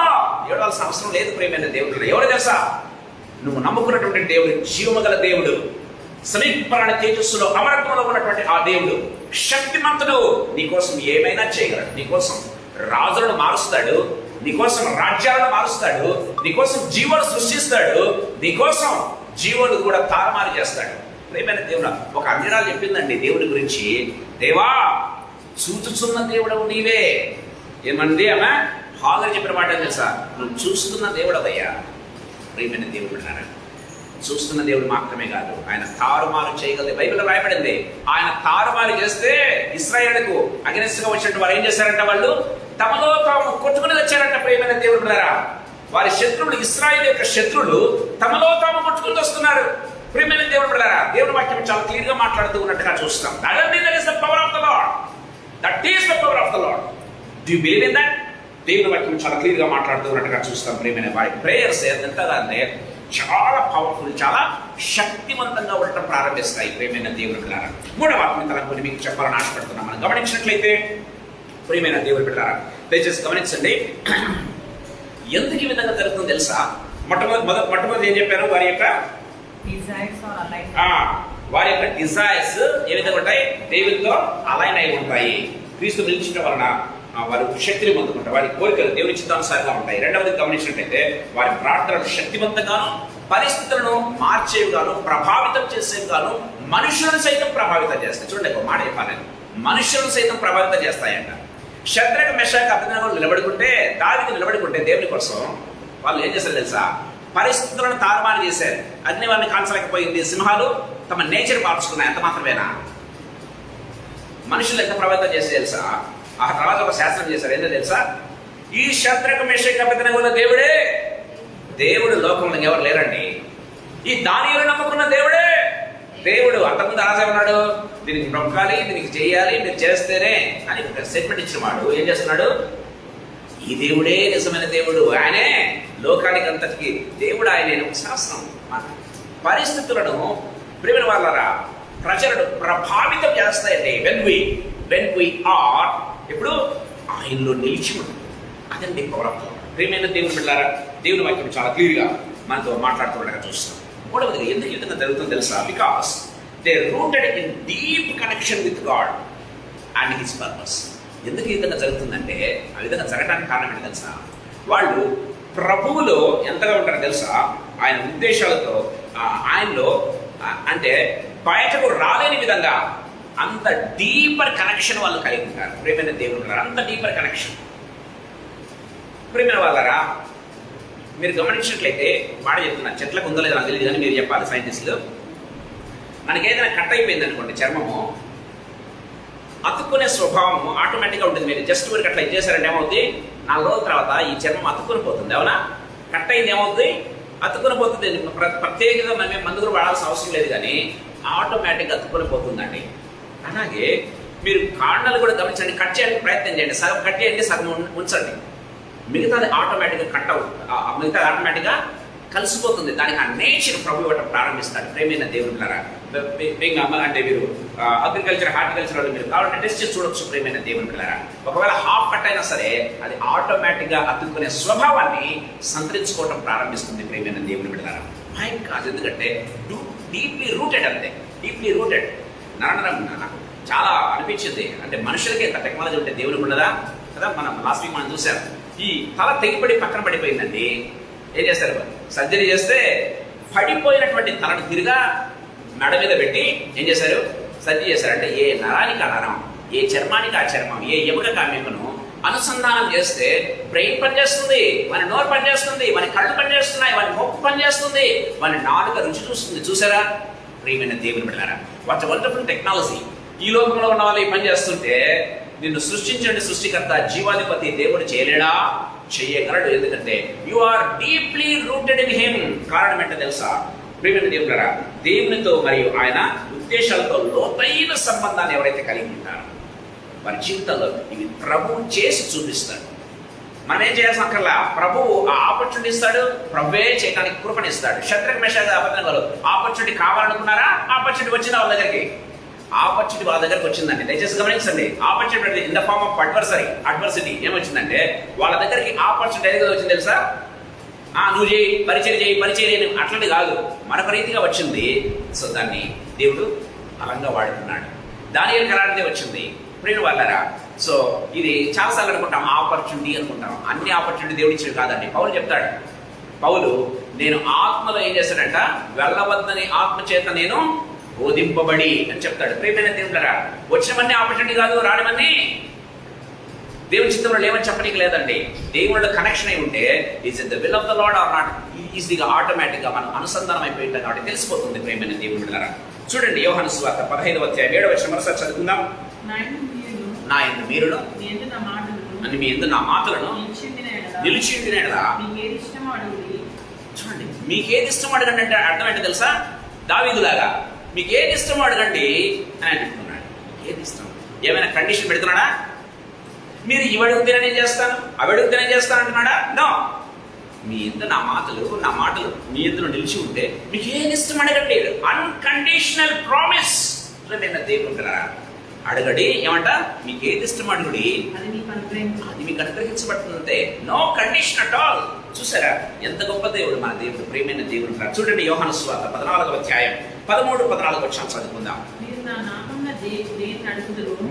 ఏడవలసిన అవసరం లేదు. ప్రేమైన దేవుని బిడ్డ ఎవరు తెలుసా? నువ్వు నమ్ముకున్నటువంటి దేవుడు జీవము గల దేవుడు, సమీపరాణ తేజస్సులో అమరత్వంలో ఉన్నటువంటి ఆ దేవుడు శక్తిమంతుడు. నీకోసం ఏమైనా చేయగలడు. నీకోసం రాజులను మారుస్తాడు, నీకోసం రాజ్యాలను మారుస్తాడు, నీకోసం జీవులు సృష్టిస్తాడు, నీకోసం జీవులు కూడా తారుమారు చేస్తాడు. ప్రేమైన దేవుడు ఒక అన్యరాలు చెప్పిందండి దేవుడి గురించి, దేవా చూచుచున్న దేవుడవు నీవే. ఏమండి ఆమె హాగర్ చెప్పిన మాట తెలుసా? నువ్వు చూస్తున్న దేవుడవయ్యా. ప్రేమైన దేవుడు అన్నారా, చూస్తున్న దేవుడు మాత్రమే కాదు, ఆయన తారుమారు చేయగలదు. బైబిల్లో రాయబడింది, ఆయన తారుమారు చేస్తే ఇశ్రాయేలుకు అగెనిస్ట్ గా వచ్చినట్టు వారు ఏం చేశారంట? వాళ్ళు తమలో తాము కొట్టుకుని వచ్చారంట. ప్రేమైన దేవుడు బిడ్డలారా, వారి శత్రువులు, ఇశ్రాయేలు యొక్క శత్రువులు తమలో తాము కొట్టుకుని వస్తున్నారు. ప్రేమైన దేవుడు బిడ్డలారా, దేవుడి వాక్యం చాలా క్లియర్ గా మాట్లాడుతూ ఉన్నట్టుగా చూస్తాం. That is the power of the Lord. That is the power of the Lord. Do you believe in that? దేవుని వాక్యం చాలా క్లియర్ గా మాట్లాడుతూ ఉన్నట్టుగా చూస్తాం. ప్రేమైన వారి ప్రేయర్స్ ఎంతగా అంటే చాలా పవర్ఫుల్, చాలా శక్తివంతంగా ఉండటం ప్రారంభిస్తాయి. ప్రేమైన దేవుని బిడ్డలారా, మూడవ ఆత్మీయ తలంపుని మీకు చెప్పాలని ఆశపడుతున్నాం. మనం గమనించినట్లయితే ప్రియమైన దేవుని బిడ్డలారా, దయచేసి గమనించండి. ఎందుకు ఈ విధంగా జరుగుతుందో తెలుసా? మొట్టమొదటి ఏం చెప్పారు? వారి యొక్క డిజైర్స్ ఏ విధంగా ఉంటాయి? దేవునితో అలైన్ అయి ఉంటాయి. క్రీస్తు నిలిచడం వలన వారు శక్తిని పొందుకుంటారు. వారి కోరికలు దేవుని చిత్తానుసారంగా ఉంటాయి. రెండవది గమనించినట్లయితే వారి ప్రార్థనలు శక్తివంతంగాను, పరిస్థితులను మార్చేవిగాను, ప్రభావితం చేసేవిగాను, మనుషులను సైతం ప్రభావితం చేస్తాయి. చూడండి, ఒక మాట చెప్పాలి, మనుషులను సైతం ప్రభావితం చేస్తాయంట. శద్రక మెషాక అభిజ్ఞానం నిలబడుకుంటే, దావీదు నిలబడుకుంటే దేవుని కోసం వాళ్ళు ఏం చేశారు తెలుసా? పరిస్థితులను తారుమారు చేశారు. అగ్ని వారిని కాల్చలేకపోయింది, సింహాలు తమ నేచర్ మార్చుకున్నాయి. ఎంత మాత్రమేనా? మనుషులు ఎంత ప్రభావితం చేస్తే తెలుసా? ఆ తర్వాత ఒక శాస్త్రం చేశారు. ఏంటో తెలుసా? ఈ శద్రక మెషాక అభిజ్ఞానం దేవుడే దేవుడు. లోకంలో ఎవరు లేరండి. ఈ దానియేలు నమ్ముకున్న దేవుడే దేవుడు. అంతకుముందు రాజా ఉన్నాడు, దీనికి నొక్కాలి, దీనికి చేయాలి, మీరు చేస్తేనే అని స్టేట్మెంట్ ఇచ్చిన వాడు ఏం చేస్తున్నాడు? ఈ దేవుడే నిజమైన దేవుడు, ఆయనే లోకానికి అంతటికి దేవుడు, ఆయనే. ఒక శాస్త్రం పరిస్థితులను ప్రియమైన వాళ్ళరా ప్రజలను ప్రభావితం చేస్తాయండి. వెన్ వి ఆర్ ఇప్పుడు ఆయనలో నిలిచి ఉంటుంది. అదండి పవర్ ఆఫ్ గాడ్. ప్రియమైన దేవుని బిడ్డలారా, దేవుని వాక్యం చాలా క్లియర్గా మనతో మాట్లాడుతుండగా చూస్తాం. మూడవది ఎందుకు ఈ విధంగా జరుగుతుందో తెలుసా? Because they rooted in deep connection with God and his purpose. ఎందుకు ఈ విధంగా జరుగుతుందంటే, ఆ విధంగా జరగడానికి కారణం ఏంటి తెలుసా? వాళ్ళు ప్రభువులో ఎంతగా ఉంటారో తెలుసా? ఆయన ఉద్దేశాలతో ఆయనలో అంటే బయటకు రాలేని విధంగా అంత డీపర్ కనెక్షన్ వాళ్ళు కలిగి ఉంటారు. ప్రేమైన దేవుడు, అంత డీపర్ కనెక్షన్. ప్రేమైన వాళ్ళరా, మీరు గమనించినట్లయితే మాట చెప్తున్నా, చెట్లకు ఉందో లేదో నాకు తెలియదు కానీ మీరు చెప్పాలి సైంటిస్టులు. మనకి ఏదైనా కట్ అయిపోయింది అనుకోండి, చర్మము అతుక్కునే స్వభావము ఆటోమేటిక్గా ఉంటుంది. మీరు జస్ట్ మీరు అట్లా ఇచ్చేసారంటే ఏమవుతుంది? 4 రోజుల తర్వాత ఈ చర్మం అతుక్కుని పోతుంది. అవునా? కట్ అయింది ఏమవుతుంది? అతుక్కుని పోతుంది. ప్రత్యేకంగా మనం మందు కూడా వాడాల్సిన అవసరం లేదు, కానీ ఆటోమేటిక్గా అతుక్కుని పోతుందండి. అలాగే మీరు కాండాలు కూడా గమనించండి, కట్ చేయడానికి ప్రయత్నం చేయండి. సగం కట్ చేయండి, సగం ఉంచండి. మిగతాది ఆటోమేటిక్గా కట్ అవుతుంది, మిగతాది ఆటోమేటిక్గా కలిసిపోతుంది. దానికి ఆ నేచర్ ప్రభు ఇవ్వటం ప్రారంభిస్తాడు. ప్రేమైన దేవుడులారా, అంటే మీరు అగ్రికల్చర్, హార్టికల్చర్ వాళ్ళు మీరు కావాలంటే టెస్ట్ చేసి చూడొచ్చు. ప్రేమైన దేవుడులారా, ఒకవేళ హాఫ్ కట్ అయినా సరే అది ఆటోమేటిక్గా అతుక్కునే స్వభావాన్ని సంతరించుకోవటం ప్రారంభిస్తుంది. ప్రేమైన దేవుడులారా, భయం కాదు, ఎందుకంటే డీప్లీ రూటెడ్. అంతే, డీప్లీ రూటెడ్. నాకు చాలా అనిపించింది, అంటే మనుషులకి ఎంత టెక్నాలజీ ఉంటే దేవుడికి ఉండదా కదా? మనం లాస్ట్ వీక్ మనం చూసాం, ఈ తల తెగిపడి పక్కన పడిపోయిందండి. ఏం చేస్తారు? సర్జరీ చేస్తే పడిపోయినటువంటి తలను తిరిగా మెడ మీద పెట్టి ఏం చేశారు? సర్జరీ చేశారంటే ఏ నరానికి ఆ నరం, ఏ చర్మానికి ఆ చర్మం, ఏ ఎముకకు ఆ ఎముకను అనుసంధానం చేస్తే బ్రెయిన్ పనిచేస్తుంది, మన నోరు పనిచేస్తుంది, మన కళ్ళు పనిచేస్తున్నాయి, మన ముక్కు పనిచేస్తుంది, మన నాలుక రుచి చూస్తుంది. చూసారా? ప్రియమైన దేవుని బిడ్డలారా, వాట్ వండర్ఫుల్ టెక్నాలజీ. ఈ లోకంలో ఉన్న వాళ్ళు ఈ పని చేస్తుంటే నిన్ను సృష్టించండి సృష్టికర్త జీవాధిపతి దేవుడు చేయలేడా? చేయగలడు. ఎందుకంటే you are deeply rooted in him. కారణం ఏంటో తెలుసా? ప్రియమైన దేవులారా, దేవునితో మరియు ఆయన ఉద్దేశాలతో లోతైన సంబంధాన్ని ఎవరైతే కలిగి ఉంటారో వారి జీవితంలో ఇవి ప్రభువు చేసి చూపిస్తాడు. మనం ఏం చేయాల్సిన అక్కర్లా. ప్రభువు ఆ ఆపర్చునిటీ ఇస్తాడు. ప్రభువే చేయడానికి కృపణిస్తాడు. శత్రుఘ్న మెషాగా అబద్ధంగా ఆపర్చునిటీ కావాలనుకున్నారా? ఆపర్చునిటీ వచ్చింది వాళ్ళ దగ్గరికి. ఆపర్చునిటీ వాళ్ళ దగ్గరకు వచ్చిందండి. దయచేసి గమనించండి. Opportunity in the form of adversity ఏమొచ్చిందంటే వాళ్ళ దగ్గరికి ఆపర్చునిటీ ఏదైతే వచ్చింది తెలుసా? నువ్వు చేయి, పరిచయం అట్లాంటి కాదు, మరొక రీతిగా వచ్చింది. సో దాన్ని దేవుడు బలంగా వాడుతున్నాడు. దానియేలుకి అలాంటిదే వచ్చింది. ప్రియుల వాళ్ళారా, సో ఇది చాలాసార్లు అనుకుంటాం ఆపర్చునిటీ అనుకుంటాం. అన్ని ఆపర్చునిటీ దేవుడు ఇచ్చేది కాదండి. పౌలు చెప్తాడు. పౌలు నేను ఆత్మలో ఏం చేశాడంట? వెళ్ళవద్దని ఆత్మ చేత నేను బోధింపబడి అని చెప్తాడు. ప్రియమైన దేవుళ్ళారా, వచ్చినవన్నీ ఆపర్చునిటీ కాదు, రానివన్నీ దేవుని చిత్తంలో లేవని చెప్పడానికి లేదండి. దేవుళ్ళ కనెక్షన్ అయి ఉంటే is the will of the Lord or not ఈజీగా ఆటోమేటిక్గా మనం అనుసంధానం అయిపోయి ఉంటాం కాబట్టి తెలిసిపోతుంది. ప్రియమైన దేవుళ్ళారా, చూడండి యోహాను సువార్త 15వ అధ్యాయం 7వ వచనం మరోసారి చదువుకుందాం. నా యందు మీరును అని మీ యందు నా మాటలను నిలిచి ఉండినెడల చూడండి, మీకేది ఇష్టం అడగండి అంటే అర్థం ఏంటో తెలుసా? దావీదులాగా మీకేది ఇష్టం అడగండి అని అంటున్నాడు. ఏది ఇష్టం? ఏమైనా కండిషన్ పెడుతున్నాడా? మీరు ఇవి అడుగుతేనే నేను చేస్తాను, అవి అడుగుతేనే చేస్తాను అంటున్నాడా? నో. మీ యందు నా మాటలు మీ యందు నిలిచి ఉంటే మీకు ఏది ఇష్టం అడగండి. Unconditional promise. దేవుడు పిల్లరా, అడగడి. ఏమంట? మీకు ఏది ఇష్టం అడుగుడి, అది మీకు అనుగ్రహించబడుతుంది. No condition at all. చూసారా ఎంత గొప్ప దేవుడు మన దేవుడు, ప్రియమైన దేవుడు. చూడండి యోహాను సువార్త 14వ అధ్యాయం 13-14 వచనాలు చదువుకుందాం.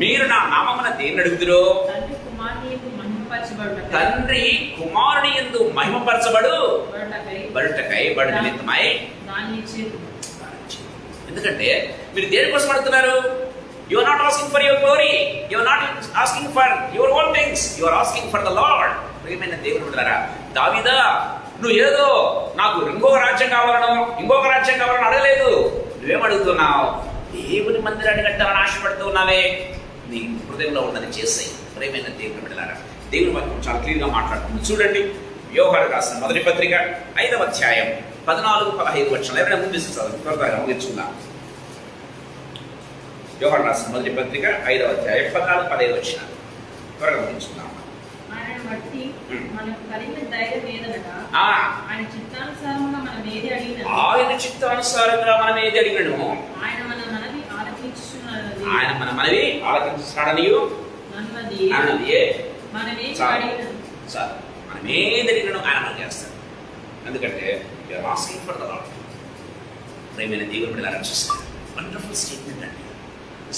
మీరు నా నామమున దేన్ని అడుగుదురో తండ్రి కుమారుని యందు మహిమపరచబడు బడుటకై బడు నిమిత్తమై. ఎందుకంటే మీరు దేనికోసం అడుగుతున్నారు? You are not asking for your glory. You are not asking for your own things. You are asking for the Lord. ప్రియమైన దేవుని బిడ్డలారా, దావీదా నువ్వు ఏదో నాకు ఇంకొక రాజ్యం కావాలని అడగలేదు. నువ్వేం అడుగుతున్నావు? దేవుని మందిరాన్ని కట్టాలని ఆశపడుతున్నావే. నీ హృదయంలో ఉన్నది చేసేయి. ప్రియమైన దేవుని బిడ్డలారా, దేవుని వాక్యం చాలా క్లియర్గా మాట్లాడుతుంది. చూడండి యోహాను రాసిన మొదటి పత్రిక 5వ అధ్యాయం 14-15 వచనాలు. ఎవరైనా ముందు త్వరగా ముగించుకుందాం. యోహాను రాసిన మొదటి పత్రిక 5వ అధ్యాయం 14-15 వచనాలు త్వరగా ముగించుకుందాం. ఆయన చిత్తానుసారంగా మనం ఏది అడిగినను ఆయన మన మనవి ఆలకించున్నాడని అన్నది. మనం ఏది అడిగినను ఆయన మనం చేస్తాడు. ఎందుకంటే ఆస్కింగ్ ఫర్ ద లార్డ్. ప్రియమైన దేవుని బిడ్డలారా, చూస్తారు వండర్ఫుల్ స్టేట్మెంట్ అండి.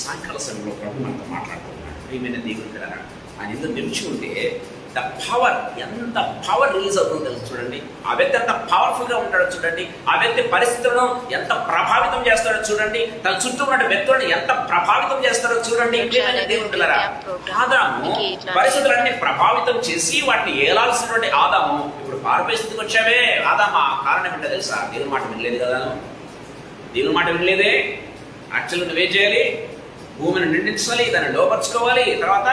సాయంకాల సమయంలో ప్రభు మనతో మాట్లాడుతున్నాడు. ప్రియమైన దేవుని బిడ్డలారా, ఆయన ఎందుకు నిలిచి ఉంటే ద పవర్, ఎంత పవర్ రిలీజ్ అవుతుందో తెలుసు. చూడండి ఆ వ్యక్తి ఎంత పవర్ఫుల్గా ఉంటాడో చూడండి. ఆ వ్యక్తి పరిస్థితులను ఎంత ప్రభావితం చేస్తాడో చూడండి. తన చుట్టూ ఉన్న వ్యక్తులను ఎంత ప్రభావితం చేస్తాడో చూడండి. దేవుని పిల్లరా, ఆదాము పరిస్థితులన్నీ ప్రభావితం చేసి వాటిని ఏలాల్సినటువంటి ఆదాము ఇప్పుడు పారిపోయే స్థితికి వచ్చావే. ఆదామా కారణం ఏంటో తెలుసా? దేవుని మాట వినలేదు కదా. దేవుని మాట వినలేదే. యాక్చువల్గా నువ్వేం చేయాలి? భూమిని నిండించాలి, దాన్ని లోపరుచుకోవాలి, తర్వాత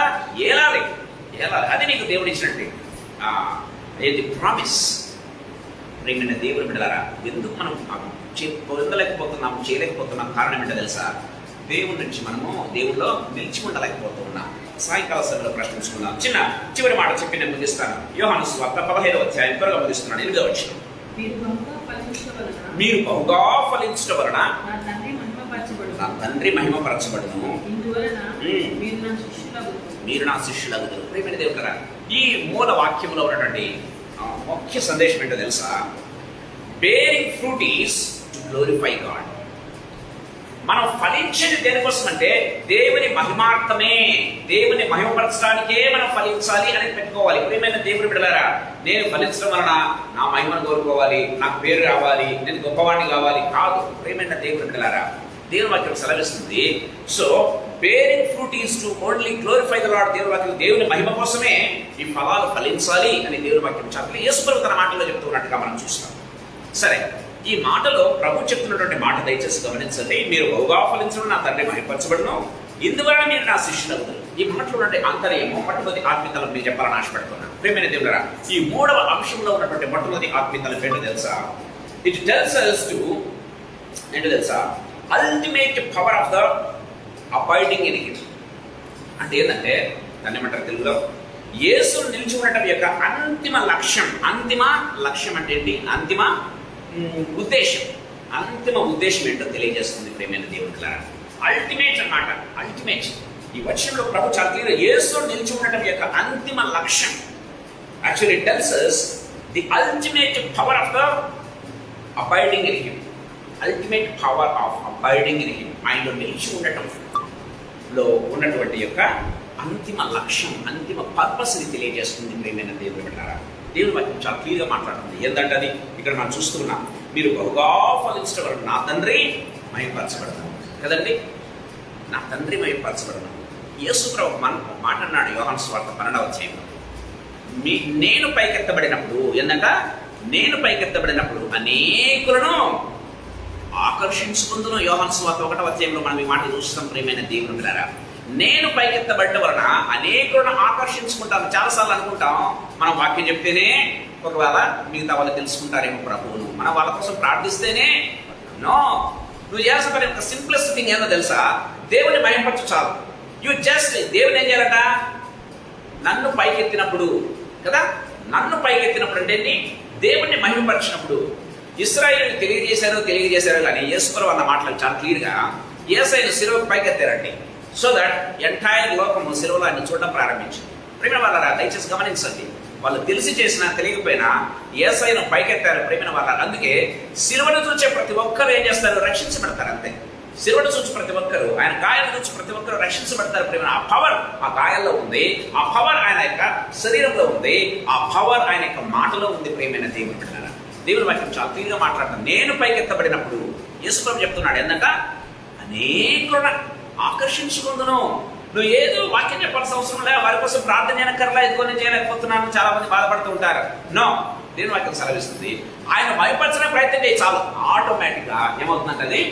ఏలాలి. అది నీకు దేవుడు ఇచ్చినట్టు ఏది ప్రామిస్. ప్రియమైన దేవుని బిడ్డలారా, ఎందుకు మనం పొందలేకపోతున్నాం, చేయలేకపోతున్నాం? కారణం ఏంటో తెలుసా? దేవుడి నుంచి మనము దేవుడిలో నిలిచి ఉండలేకపోతున్నాం. సాయంకాల సభలో ప్రశ్నించుకుందాం. చివరి మాట చెప్పి నేను ముగిస్తాను. యోహాను సువార్త 15వ అధ్యాయం త్వరగా ముగిస్తున్నాను. 8వ వచనం. మీరు బహుగా ఫలించడం వలన నా తండ్రి మహిమపరచబడును, మీరు నా శిష్యులగుదురు. ప్రియమైన దేవులారా, ఈ మూల వాక్యంలో ఉన్నటువంటి ముఖ్య సందేశం ఏంటో తెలుసా? Bearing fruit is to glorify God. మనం ఫలించేది దేనికోసం అంటే దేవుని మహిమార్థమే, దేవుని మహిమపరచడానికే మనం ఫలించాలి అని పెట్టుకోవాలి. ప్రియమైన దేవుని బిడ్డలారా, నేను ఫలించడం వలన నా మహిమను కోరుకోవాలి, నాకు పేరు రావాలి, నేను గొప్పవాడిని కావాలి కాదు. ప్రియమైన దేవుని బిడ్డలారా, దేవుని వాక్యం సెలవిస్తుంది. So bearing fruit is to only glorify the Lord. దేవుని వాక్యం దేవుని మహిమ కోసమే ఈ ఫలాలు ఫలించాలి అని దేవుని వాక్యం చాలా యేసుప్రభు తన మాటల్లో చెప్తున్నట్టుగా మనం చూస్తాం. సరే, ఈ మాటలో ప్రభు చెప్తున్నటువంటి మాట దయచేసి గమనించండి. మీరు బహుగా ఫలించడం నా తండ్రి మహిమపరచబడును, ఇందువలన మీరు నా శిష్యులవుతారు. ఈ మాటలో ఉన్నటువంటి ఆంతర్యము మొట్టమొదటి ఆత్మీయతలు మీకు చెప్పాలని ఆశపడుతున్నాను. ప్రియమైన దేవులారా, ఈ 3వ అంశంలో ఉన్నటువంటి మొట్టమొదటి ఆత్మీయతలు ఏంటో తెలుసా? ఇట్ టెల్స్ us టు ఏంటో తెలుసా? Ultimate power of the avoiding in him. అంటే ఏంటంటే దాన్ని ఏమంటారు తెలుగులో? యేసు నిలిచి ఉండటం యొక్క అంతిమ లక్ష్యం. అంతిమ లక్ష్యం అంటే ఏంటి? అంతిమ ఉద్దేశం. అంతిమ ఉద్దేశం ఏంటో తెలియజేస్తుంది ప్రియమైన దేవులారా. అల్టిమేట్ అన్నమాట. అల్టిమేట్. ఈ వచనంలో ప్రభు చాలా క్లియర్ యేసు నిలిచి ఉండటం యొక్క అంతిమ లక్ష్యం. Actually it tells us the ultimate power of the avoiding in him. Ultimate power of avoiding in him. ఆయనలో నిలిచి ఉండటంలో ఉన్నటువంటి యొక్క అంతిమ లక్ష్యం, అంతిమ పర్పస్ని తెలియజేస్తుంది ప్రియమైన దేవుని బిడ్డలారా. దేవుని వాక్యం చాలా క్లియర్గా మాట్లాడుతుంది. ఏంటంటే అది ఇక్కడ మనం చూస్తున్నాం, మీరు బహుగా ఫలించడం వల్ల నా తండ్రి మహిమపరచబడతాను కదండి. నా తండ్రి మహిమపరచబడతాను. యేసు ప్రభు మాట అన్నాడు యోహాను సువార్త 12వ అధ్యాయంలో, నేను పైకెత్తబడినప్పుడు ఏందంట? నేను పైకెత్తబడినప్పుడు అనేకులను ఆకర్షించుకుందును. యోహాను సువార్త 1వ అధ్యాయంలో మనం ఈ మాట చూస్తాం ప్రియమైన దేవుని బిడ్డలారా. నేను పైకెత్తబడటం వలన అనేకులను ఆకర్షించుకుంటాను. చాలాసార్లు అనుకుంటాం మనం వాక్యం చెప్తేనే ఒకవేళ మిగతా వాళ్ళు తెలుసుకుంటారేమో ప్రభువును, మనం వాళ్ళ కోసం ప్రార్థిస్తేనే. నో, నువ్వు చేయాల్సిన పని ఒక సింప్లెస్ట్ థింగ్ ఏదో తెలుసా? దేవుని మహిమపరచు చాలు. యు జస్ట్ దేవుని ఏం చేయాలట? నన్ను పైకెత్తినప్పుడు కదా, నన్ను పైకెత్తినప్పుడు అంటే దేవుణ్ణి మహిమపరిచినప్పుడు. ఇశ్రాయేలు తెలియజేశారు కానీ యేసుప్రభు అన్న మాటలు చాలా క్లియర్గా యేసయ్యను శిలువకు పైకెత్తారండి. సో దట్ ఎంటైర్ లోకము శిలువలో ఆయన చూడడం ప్రారంభించింది. ప్రేమ వాళ్ళరా, దయచేసి గమనించండి. వాళ్ళు తెలిసి చేసినా తెలియకపోయినా యేసయ్యను పైకెత్తారు ప్రేమ వాళ్ళ. అందుకే శిలువను చూసే ప్రతి ఒక్కరు ఏం చేస్తారు? రక్షించబడతారు. అంతే. శిలువను చూసి ప్రతి ఒక్కరు, ఆయన గాయాలను చూసి ప్రతి ఒక్కరు రక్షించబడతారు ప్రేమ. ఆ పవర్ ఆ గాయాల్లో ఉంది, ఆ పవర్ ఆయన యొక్క శరీరంలో ఉంది, ఆ పవర్ ఆయన యొక్క మాటలో ఉంది ప్రేమైన దేవుని బిడ్డలారా. దేవుని వాక్యం చాలా క్లియర్గా మాట్లాడతాను. నేను పైకెత్తబడినప్పుడు యేసుప్రభు చెప్తున్నాడు ఏంటంట? అనేకులను ఆకర్షించుకుందును. నువ్వు ఏదో వాక్యం చెప్పాల్సిన అవసరం లేదు, వారి కోసం ప్రార్థన చేయనక్కర్లా, ఎదుగు నేను చేయలేకపోతున్నాను చాలా మంది బాధపడుతూ ఉంటారు. నో, దేవుని వాక్యం సెలవిస్తుంది ఆయన భయపరచడానికి ప్రయత్నం చేయి చాలు. ఆటోమేటిక్గా ఏమవుతుందంటే అది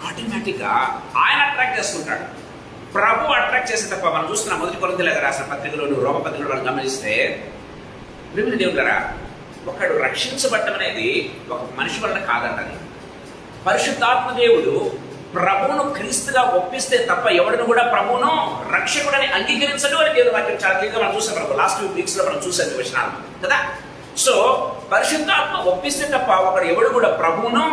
ఆటోమేటిక్గా ఆయన అట్రాక్ట్ చేసుకుంటాడు. ప్రభు అట్రాక్ట్ చేసే తప్ప మనం చూస్తున్నాం. 1 కొరింథీయులకు రాసిన పత్రికలో, రోమ పత్రికలో మనం గమనిస్తే ప్రియమైన దేవులారా, ఒకడు రక్షించబడటం అనేది ఒక మనిషి వలన కాదంటది. పరిశుద్ధాత్మ దేవుడు ప్రభువును క్రీస్తుగా ఒప్పిస్తే తప్ప ఎవరిని కూడా ప్రభువును రక్షకుడని అంగీకరించడు అని దేవుని వాక్యం చాలా క్లియర్గా మనం చూసాం. ప్రభు లాస్ట్ వీక్స్ లో మనం చూసాం విషయాలు కదా. సో పరిశుద్ధాత్మ ఒప్పిస్తే తప్ప ఎవడు కూడా ప్రభువును,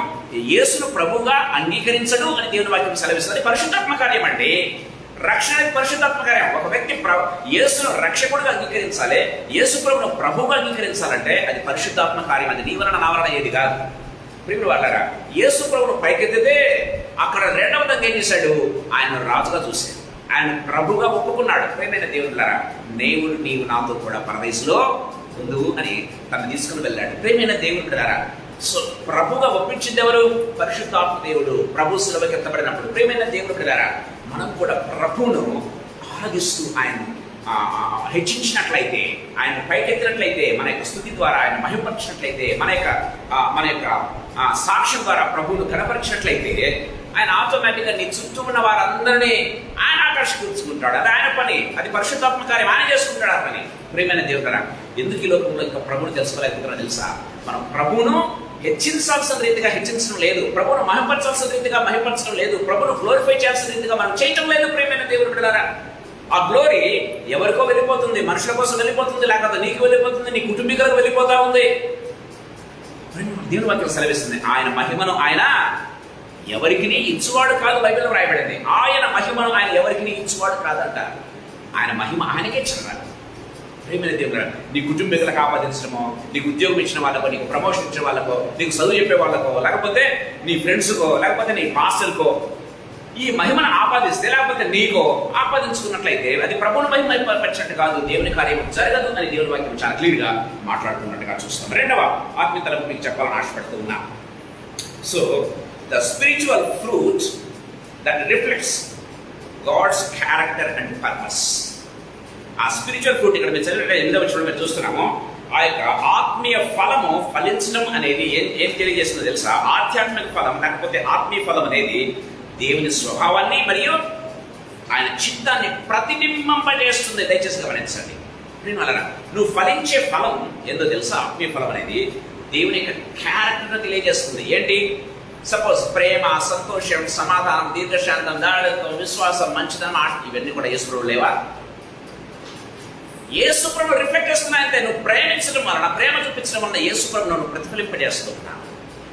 యేసును ప్రభువుగా అంగీకరించడు అని దేవుని వాక్యం సెలవిస్తుంది. పరిశుద్ధాత్మ కార్యం అంటే రక్షణ పరిశుద్ధాత్మ కార్యం. ఒక వ్యక్తి యేసును రక్షకుడుగా అంగీకరించాలి, యేసు ప్రభువును ప్రభువుగా అంగీకరించాలంటే అది పరిశుద్ధాత్మ కార్యం. అది నీ వలన నా వలన ఏది కాదు. ప్రియులు వాళ్ళరా, యేసు ప్రభువును పైకెత్తితే అక్కడ రెండవదంగా ఏం చేశాడు? ఆయన రాజుగా చూశాడు, ఆయన ప్రభుగా ఒప్పుకున్నాడు. ప్రియమైన దేవులారా, నీవు నాతో కూడా పరదేశంలో ఉండు అని తను తీసుకుని వెళ్ళాడు. ప్రియమైన దేవులారా, సో ప్రభుగా ఒప్పించింది ఎవరు? పరిశుద్ధాత్మ దేవుడు. ప్రభు శిలువకి ఎత్తబడినప్పుడు ప్రియమైన దేవులారా, మనం కూడా ప్రభువును ఆరాధిస్తూ ఆయన హెచ్చించినట్లయితే, ఆయన పైకెత్తినట్లయితే, మన యొక్క స్థుతి ద్వారా ఆయన మహిమపరిచినట్లయితే, మన యొక్క సాక్ష్యం ద్వారా ప్రభువును కనపరిచినట్లయితే ఆయన ఆటోమేటిక్గా నీ చుట్టూ ఉన్న వారందరినీ ఆయన ఆకర్షించుకుంటాడు. అది ఆయన పని, అది పరిశుద్ధాత్మ కార్యం, ఆయన చేసుకుంటాడు ఆ పని. ప్రియమైన దేవులారా, ఎందుకు ఈ లోకంలో ఇంకా ప్రభువును తెలుసుకోలేకపోతున్నా తెలుసా? మనం ప్రభువును హెచ్చించాల్సిన రీతిగా హెచ్చించడం లేదు, ప్రభువును మహిమపరచాల్సిన రీతిగా మహిమపరచడం లేదు, ప్రభువును గ్లోరిఫై చేయాల్సిన రీతిగా మనం చేయటం లేదు. ప్రియమైన దేవుని బిడ్డలారా, ఆ గ్లోరీ ఎవరికో వెళ్ళిపోతుంది, మనుషుల కోసం వెళ్ళిపోతుంది, లేకపోతే నీకు వెళ్ళిపోతుంది, నీ కుటుంబీకులకు వెళ్ళిపోతా ఉంది. దేవుని వాక్యం సెలవిస్తుంది ఆయన మహిమను ఆయన ఎవరికి ఇచ్చువాడు కాదు. బైబిల్లో రాయబడింది ఆయన మహిమను ఆయన ఎవరికి ఇచ్చువాడు కాదంట. ఆయన మహిమ ఆయనకే చెందాలి. ప్రియమైన దేవుడు, నీ కుటుంబీకులకు ఆపాదించడమో, నీకు ఉద్యోగం ఇచ్చిన వాళ్ళకో, నీకు ప్రమోషన్ ఇచ్చిన వాళ్ళకో, నీకు చదువు చెప్పే వాళ్ళకో, లేకపోతే నీ ఫ్రెండ్స్కో, లేకపోతే నీ పాస్టర్కో ఈ మహిమను ఆపాదిస్తే, లేకపోతే నీకో ఆపాదించుకున్నట్లయితే అది ప్రభువుని మహిమపరిచినట్టు కాదు, దేవుని కార్యం జరగదు అని దేవుని వాక్యం చాలా క్లియర్గా మాట్లాడుతున్నట్టుగా చూస్తాం. రెండవ ఆత్మీయతలకు మీకు చెప్పాలని ఆశపడుతూ ఉన్నా. So the spiritual fruit that reflects God's character and purpose. ఆ స్పిరిచువల్ ఫ్రూట్ ఇక్కడ మీరు చదివినట్టు 8వ వచనంలో మీరు చూస్తున్నాము. ఆ యొక్క ఆత్మీయ ఫలము ఫలించడం అనేది ఏం తెలియజేస్తుందో తెలుసా? ఆధ్యాత్మిక ఫలం లేకపోతే ఆత్మీయ ఫలం అనేది దేవుని స్వభావాన్ని మరియు ఆయన చిత్తాన్ని ప్రతిబింబింపజేస్తుంది. దయచేసి గమనించండి. నువ్వు ఫలించే ఫలం ఏందో తెలుసా? ఆత్మీయ ఫలం అనేది దేవుని యొక్క క్యారెక్టర్ను తెలియజేస్తుంది. ఏంటి? సపోజ్ ప్రేమ, సంతోషం, సమాధానం, దీర్ఘశాంతం, దాడుతో విశ్వాసం, మంచిదనం, ఇవన్నీ కూడా యేసుప్రభువు లేవా? యేసుప్రభు రిఫ్లెక్ట్ చేస్తున్నాయంటే నువ్వు ప్రేమించడం వలన, ప్రేమ చూపించడం వలన యేసుప్రభు నువ్వు ప్రతిఫలింపజేస్తూ ఉన్నావు.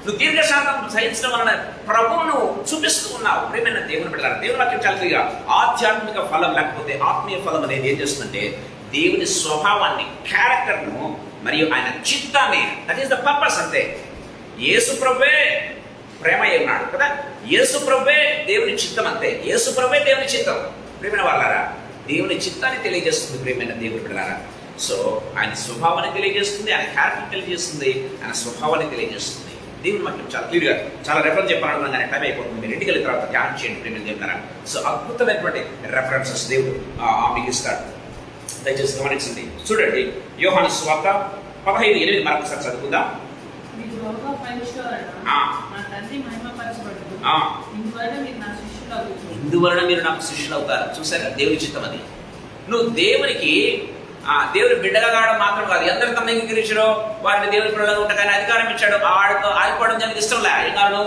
నువ్వు దీర్ఘశాంతం సహించడం వలన ప్రభువును చూపిస్తూ ఉన్నావు. ప్రేమైన దేవుని బిడ్డలారా, దేవుని వాక్యం చాలా క్లియర్గా ఆధ్యాత్మిక ఫలం లేకపోతే ఆత్మీయ ఫలం అనేది ఏం చేస్తుందంటే దేవుని స్వభావాన్ని, క్యారెక్టర్ను మరియు ఆయన చిత్తాన్ని, దట్ ఈస్ ద పర్పస్. అంతే. యేసుప్రభువే ప్రేమ అయి ఉన్నాడు కదా, యేసుప్రభువే దేవుని చిత్తం. అంతే, యేసుప్రభువే దేవుని చిత్తం. ప్రేమైన వాళ్ళారా, దేవుని చిత్తాన్ని తెలియజేస్తుంది. ప్రేమైన దేవుని బిడ్డలారా, సో ఆయన స్వభావాన్ని తెలియజేస్తుంది, ఆయన క్యారెక్టర్ తెలియజేస్తుంది, ఆయన స్వభావాన్ని తెలియజేస్తుంది. దేవుని వాక్యం చాలా క్లియర్గా, చాలా రెఫరెన్స్ చెప్పాలనుకున్నాను కానీ టైం అయిపోతుంది. మీరు ఇంటికి వెళ్ళిన తర్వాత ధ్యానం చేయండి ప్రేమైన దేవుడారా. సో అద్భుతమైనటువంటి రెఫరెన్సెస్ దేవుడు మీకు ఇస్తాడు. దయచేసి గమనించండి. చూడండి, యోహాను సువార్త 15:8 మరొకసారి చదువుకుందాం. ఇందువలన మీరు నాకు శిష్యులు అవుతారు. చూసారా, దేవుని చిత్తం అది. నువ్వు దేవునికి దేవుని బిడ్డగా కావడం మాత్రం కాదు. అందరూ తమ అంగీకరించడం, వారిని దేవుని బిడ్డగా ఉంటాయని అధికారం ఇచ్చాడు. ఆడిపోవడం దానికి ఇష్టం లే. ఏం కాదు,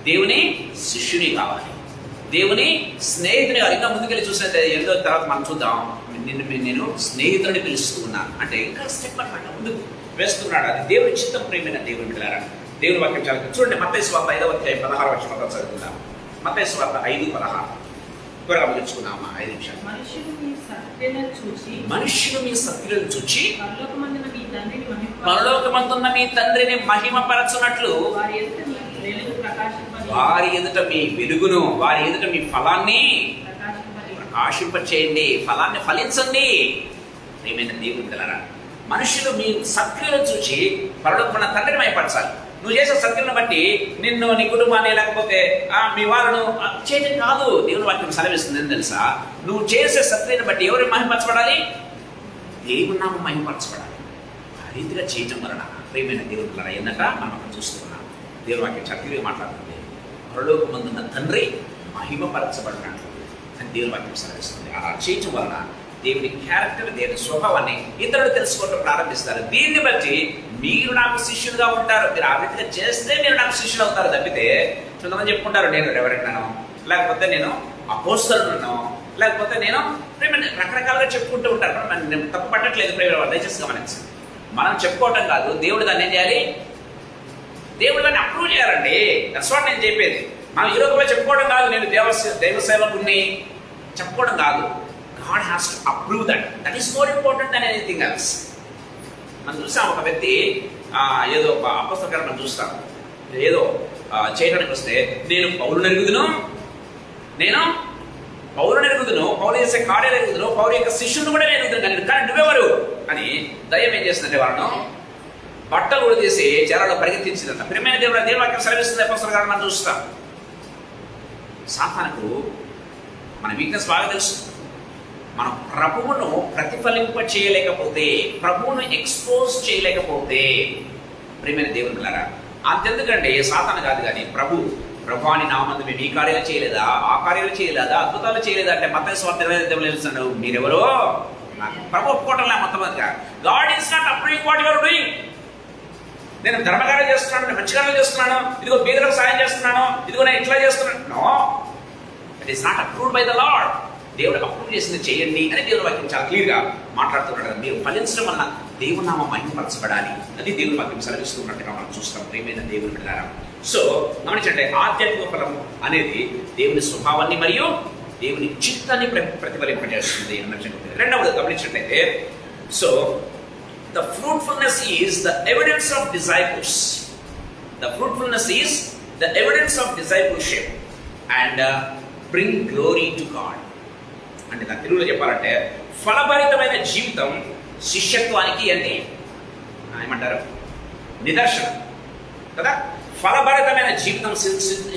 దేవుని శిష్యుని కావాలి, దేవుని స్నేహితుని కావాలి. ఇంకా ముందుకెళ్ళి చూసినట్టు ఎంతో తర్వాత మనం చూద్దాం. నేను స్నేహితుడిని పిలుస్తూ ఉన్నాను అంటే ఇంకా స్టెప్ అనమాట, ముందుకు వేస్తున్నాడు. అది దేవుని చిత్తం. ప్రేమైన దేవుని బిడ్డలారా, దేవుని వాక్యం చాలా చూడండి. మత్తయి సువార్త 5:16 చదువుకుందాం. మత్తయి సువార్త 5:16 త్వరగా ముగించుకున్నామా? 5 నిమిషాలు. మనుష్యులు మీ సత్క్రియలను చూచి పరలోకమందున్న మీ తండ్రిని మహిమపరచునట్లు వారి ఎదుట మీ వెలుగును, వారి ఎదుట మీ ఫలాన్ని ప్రకాశింపచేయండి, ఫలాన్ని ఫలించండి. ఏమైనా దేవుని బిడ్డలారా, మనుషులు మీ సత్క్రియలను చూచి పరలోకమున్న తండ్రిని మహిమపరచాలి. నువ్వు చేసే సత్క్రియలను బట్టి నిన్ను, నీ కుటుంబాన్ని, లేకపోతే మీ వాళ్ళను చేయడం కాదు. దేవుని వాక్యం సెలవిస్తుంది. ఏం తెలుసా? నువ్వు చేసే సత్క్రియను బట్టి ఎవరు మహిమపరచబడాలి? దేవుని నామం మహిమపరచబడాలి. ఆ రీతిగా చేయటం వలన ప్రియమైన దేవుని బిడ్డలారా, ఏంటంట మనం అక్కడ చూస్తున్నాం. దేవుని వాక్యం చక్కగా మాట్లాడుతుంది. పరలోకమందున్న తండ్రి మహిమపరచబడినట్లు అని దేవుని వాక్యం సెలవిస్తుంది. అలా చేయటం వలన దేవుని క్యారెక్టర్, దేవుని స్వభావాన్ని ఇతరులు తెలుసుకోవడం ప్రారంభిస్తారు. దీన్ని బట్టి మీరు నాకు శిష్యులుగా ఉంటారు. మీరు ఆ రీతిగా చేస్తే మీరు నాకు శిష్యులు అవుతారు. తప్పితే కొంతమంది చెప్పుకుంటారు, నేను రెవరెంట్ను, లేకపోతే నేను అపోస్తలును, లేకపోతే నేను రకరకాలుగా చెప్పుకుంటూ ఉంటారు. నేను తప్పు పట్టట్లేదు. ప్రేమ దయచేసి గమనించండి. మనం చెప్పుకోవటం కాదు, దేవుడు దాన్ని ఏం చేయాలి? దేవుడు దాన్ని అప్రూవ్ చేయాలండి. దట్స్ వాట్ నేను చెప్పేది. మనం ఈ రోజు చెప్పుకోవడం కాదు, నేను దైవ సేవకుని చెప్పుకోవడం కాదు. God has to approve that. That is more important than anything else. మనం చూసాం, ఒక వ్యక్తి ఏదో అపస్తకాలు మనం చూస్తాం, ఏదో చేయడానికి వస్తే నేను పౌరుని ఎరుగుదును, పౌరు చేసే కార్యాలు ఎరుగుదును, పౌరు యొక్క శిష్యుని కూడా నేను ఎరుగుదును, కానీ నువ్వెవరు అని దయ్యం ఏం చేస్తుందంటే వాళ్ళను బట్టలు కూడా తీసి చెరలో పరిగెత్తించిందంట. ప్రియమైన దేవుని వాక్యం సెలవిస్తుంది. అపస్తకాలు మనం చూస్తాం. సాతానుకు మన వీక్నెస్ బాగా తెలుసు. మనం ప్రభువును ప్రతిఫలింప చేయలేకపోతే, ప్రభువును ఎక్స్పోజ్ చేయలేకపోతే, ప్రియమైన దేవుని బిడ్డలారా, అంతెందుకంటే సాతాను కాదు కానీ ప్రభు అని నామందు మేము ఈ కార్యాలు చేయలేదా, ఆ కార్యాలు చేయలేదా, అద్భుతాలు చేయలేదా అంటే మత్తయి సువార్త 20:20 మీరెవరో ప్రభు ఒప్పుకోవటంలే. మొట్టమొదటిగా God is not approving what you are doing. నేను ధర్మకార్యం చేస్తున్నాను, నేను మంచి కార్యాలు చేస్తున్నాను, ఇదిగో బీదలకు సాయం చేస్తున్నాను, ఇదిగో నేను ఇట్లా చేస్తున్నాను. No, it is not approved by the Lord. దేవుడు అప్రూవ్ చేసింది చేయండి అని దేవుని వాక్యం చాలా క్లియర్గా మాట్లాడుతున్నాడు. మీరు ఫలించడం వల్ల దేవుని నామం మహిమపరచబడాలి అది దేవుని వాక్యం సెలవిస్తున్నట్టుగా మనం చూస్తాం. ప్రియమైన దేవుని బిడ్డలారా, సో గమనించండి, ఆధ్యాత్మిక ఫలం అనేది దేవుని స్వభావాన్ని మరియు దేవుని చిత్తాన్ని ప్రతిఫలింపజేస్తుంది అన్నట్టు. రెండవది గమనించినట్లయితే, so the fruitfulness is the evidence of disciples. The fruitfulness is the evidence of discipleship and bring glory to God. అంటే నా తెలుగులో చెప్పాలంటే ఫలభరితమైన జీవితం శిష్యత్వానికి అంటే ఏమంటారు, నిదర్శనం కదా. ఫలభరితమైన జీవితం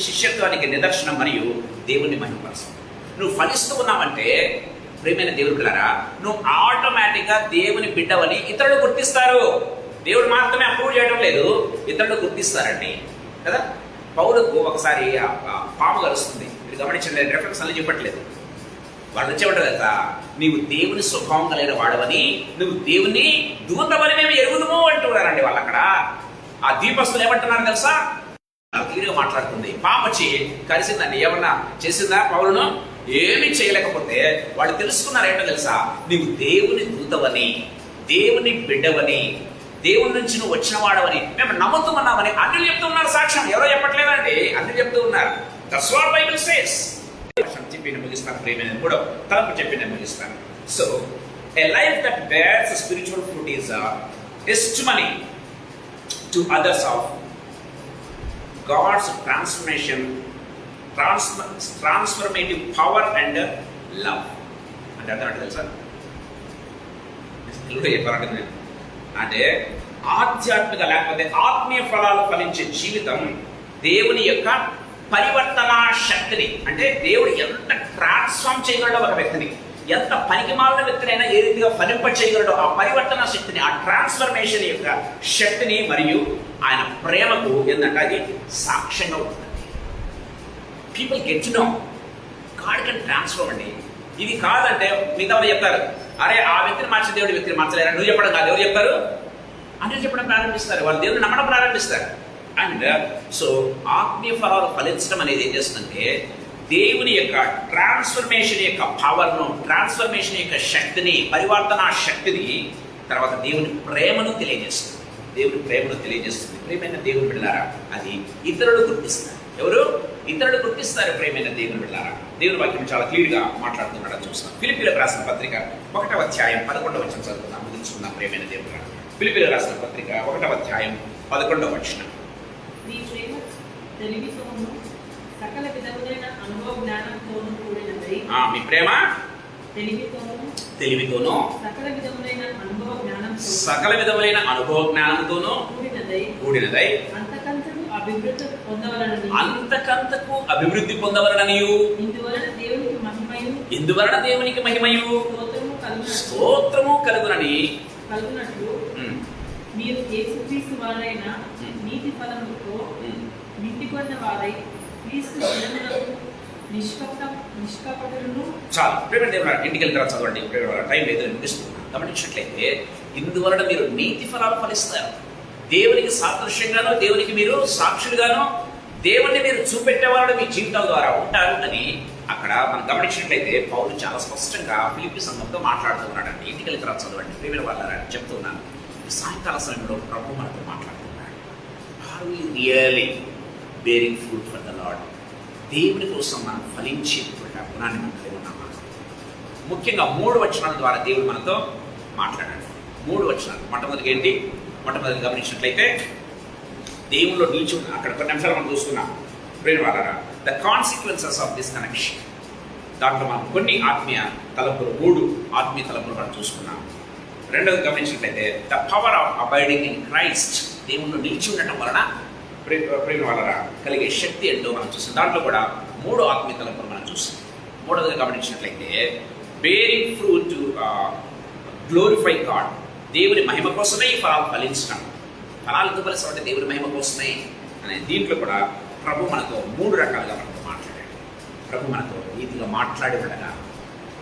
శిష్యత్వానికి నిదర్శనం మరియు దేవుణ్ణి మహిమపరచడం. నువ్వు ఫలిస్తూ ఉన్నావంటే ప్రియమైన దేవుని బిడ్డలారా, నువ్వు ఆటోమేటిక్గా దేవుని బిడ్డవని ఇతరులు గుర్తిస్తారు. దేవుడు మాత్రమే అప్రూవ్ చేయడం లేదు, ఇతరులు గుర్తిస్తారండి కదా. పౌలుకు ఒకసారి పాము కలుస్తుంది. మీరు గమనించండి, రెఫరెన్స్ అన్ని చెప్పట్లేదు. వాళ్ళు వచ్చేవాడు కదా, నీవు దేవుని స్వభావం కలిగిన వాడవని, నువ్వు దేవుని దూతవని మేము ఎరుగుదము అంటున్నారండి వాళ్ళు అక్కడ. ఆ దీపస్తులు ఏమంటున్నారు తెలుసా? క్లియర్గా మాట్లాడుతుంది. పాప కలిసిందండి, ఏమన్నా చేసిందా పౌలును? ఏమీ చేయలేకపోతే వాళ్ళు తెలుసుకున్నారు ఏంటో తెలుసా? నీవు దేవుని దూతవని, దేవుని బిడ్డవని, దేవుని నుంచి నువ్వు వచ్చిన వాడవని మేము నమ్ముతున్నామని అన్యులు చెప్తూ ఉన్నారు. సాక్ష్యం ఎవరో చెప్పట్లేదండి, అన్యులు చెప్తూ ఉన్నారు. That's what Bible says. చెప్పి ముగిస్తాను ప్రేమైన కూడా తలపు చెప్పి నేను ముగిస్తాను. So a life that bears a spiritual fruit is a testimony to others of God's transformative power and love. అంటే అర్థం తెలుసా? చెప్పాలంటే అంటే ఆధ్యాత్మిక లేకపోతే ఆత్మీయ ఫలాలు ఫలించే జీవితం దేవుని యొక్క పరివర్తన శక్తిని, అంటే దేవుడు ఎంత ట్రాన్స్ఫార్మ్ చేయగలడో ఒక వ్యక్తిని, ఎంత పనికిమాలిన వ్యక్తినైనా ఏ రీతిగా ఫలింప చేయగలడో ఆ పరివర్తన శక్తిని, ఆ ట్రాన్స్ఫర్మేషన్ యొక్క శక్తిని మరియు ఆయన ప్రేమకు ఏంటంటే అది సాక్ష్యంగా ఉంటుంది. People get to know God can transform అండి. ఇది కాదంటే మిగతా వాళ్ళు చెప్తారు, అరే ఆ వ్యక్తిని మార్చి దేవుడి వ్యక్తిని మార్చలేరా, నువ్వు చెప్పడం కాదు. ఎవరు చెప్తారు? అని చెప్పడం ప్రారంభిస్తారు, వాళ్ళు దేవుడిని నమ్మడం ప్రారంభిస్తారు. అండ్ సో ఆత్మీయ ఫలాలు ఫలించడం అనేది ఏం చేస్తుందంటే దేవుని యొక్క ట్రాన్స్ఫర్మేషన్ యొక్క పవర్ను, ట్రాన్స్ఫర్మేషన్ యొక్క శక్తిని, పరివర్తన శక్తిని, తర్వాత దేవుని ప్రేమను తెలియజేస్తుంది. దేవుని ప్రేమను తెలియజేస్తుంది. ప్రేమైన దేవుని బిడ్డలారా, అది ఇతరులు గుర్తిస్తారు. ఎవరు? ఇతరులు గుర్తిస్తారు ప్రేమైన దేవుని బిడ్డలారా. దేవుని వాక్యం చాలా క్లియర్గా మాట్లాడుతున్నాడని చూస్తున్నాం. ఫిలిప్పీలకు రాసిన పత్రిక 1వ అధ్యాయం 11వ వచనం చదువుతున్నాం, ముగించుకున్నాం. ప్రేమైన దేవుడు ఫిలిప్పీలకు రాసిన పత్రిక 1వ అధ్యాయం 11వ వచనం. మీ ప్రేమ తెలివితోనూ సకల విధములైన అనుభవ జ్ఞానంతోనూ కూడినదై. మీ ప్రేమ తెలివితోనూ సకల విధములైన అనుభవ జ్ఞానంతోనూ కూడినదై అంతకంతకు అభివృద్ధి పొందవలననియు ఇందువలన దేవునికి మహిమయు స్తోత్రము కలుగునని మీరు యేసుక్రీస్తు వారైన నీతి ఫలముతో నిండికొన్న వారై క్రీస్తు జనములకు నిష్కపటులను. చాలు ప్రేమ ఇంటికి వెళ్ళి తర్వాత చదవండి, టైం లేదు ముగిస్తున్నాను. గమనించినట్లయితే ఇందువలన మీరు నీతి ఫలాలు ఫలిస్తారు. దేవునికి సాదృశ్యంగానో, దేవునికి మీరు సాక్షులుగానో, దేవుణ్ణి మీరు చూపెట్టేవాళ్ళు మీ జీవితాల ద్వారా ఉంటారు అని అక్కడ మనం గమనించినట్లయితే పౌలు చాలా స్పష్టంగా ఫిలిప్పీ సంఘంతో మాట్లాడుతున్నాడండి. ఇంటికి వెళ్ళి తర్వాత చదవండి. ప్రేమ వాళ్ళ చెప్తున్నాను, సాయంకాల సమయంలో ప్రభు మనతో మాట్లాడుతున్నాడు. Are we really bearing fruit for the Lord? దేవుని కోసం మనం ఫలించేటువంటి గుణాన్ని మనం కలిగి ఉన్నామా? ముఖ్యంగా 3 వచనాల ద్వారా దేవుడు మనతో మాట్లాడాడు. 3 వచనాలు. మొట్టమొదటి ఏంటి? మొట్టమొదటి గమనించినట్లయితే దేవుల్లో నిలిచి ఉన్న అక్కడ కొన్ని అంశాలు మనం చూస్తున్నాం. ప్రేమ వాళ్ళరా, the consequences of this connection. దాంట్లో మనం కొన్ని ఆత్మీయ తలంపులు, 3 ఆత్మీయ తలంపులు మనం చూసుకున్నాం. రెండవది గమనించినట్లయితే the power of abiding in Christ. దేవుళ్ళు నిలిచి ఉండటం వలన ప్రేమ వలన కలిగే శక్తి ఏంటో మనం చూస్తాం. దాంట్లో కూడా 3 ఆత్మీయ తలంపులు మనం చూస్తాం. మూడవదిగా గమనించినట్లయితే bearing fruit to glorify God. దేవుని మహిమ కోసమే ఈ ఫలాలు ఫలించడం. ఫలాలు ఇవ్వవలసిన అంటే దేవుని మహిమ కోసమే అనే దీంట్లో కూడా ప్రభు మనతో 3 రకాలుగా మనతో మాట్లాడాడు. ప్రభు మనతో నీతిగా మాట్లాడి ఉండగా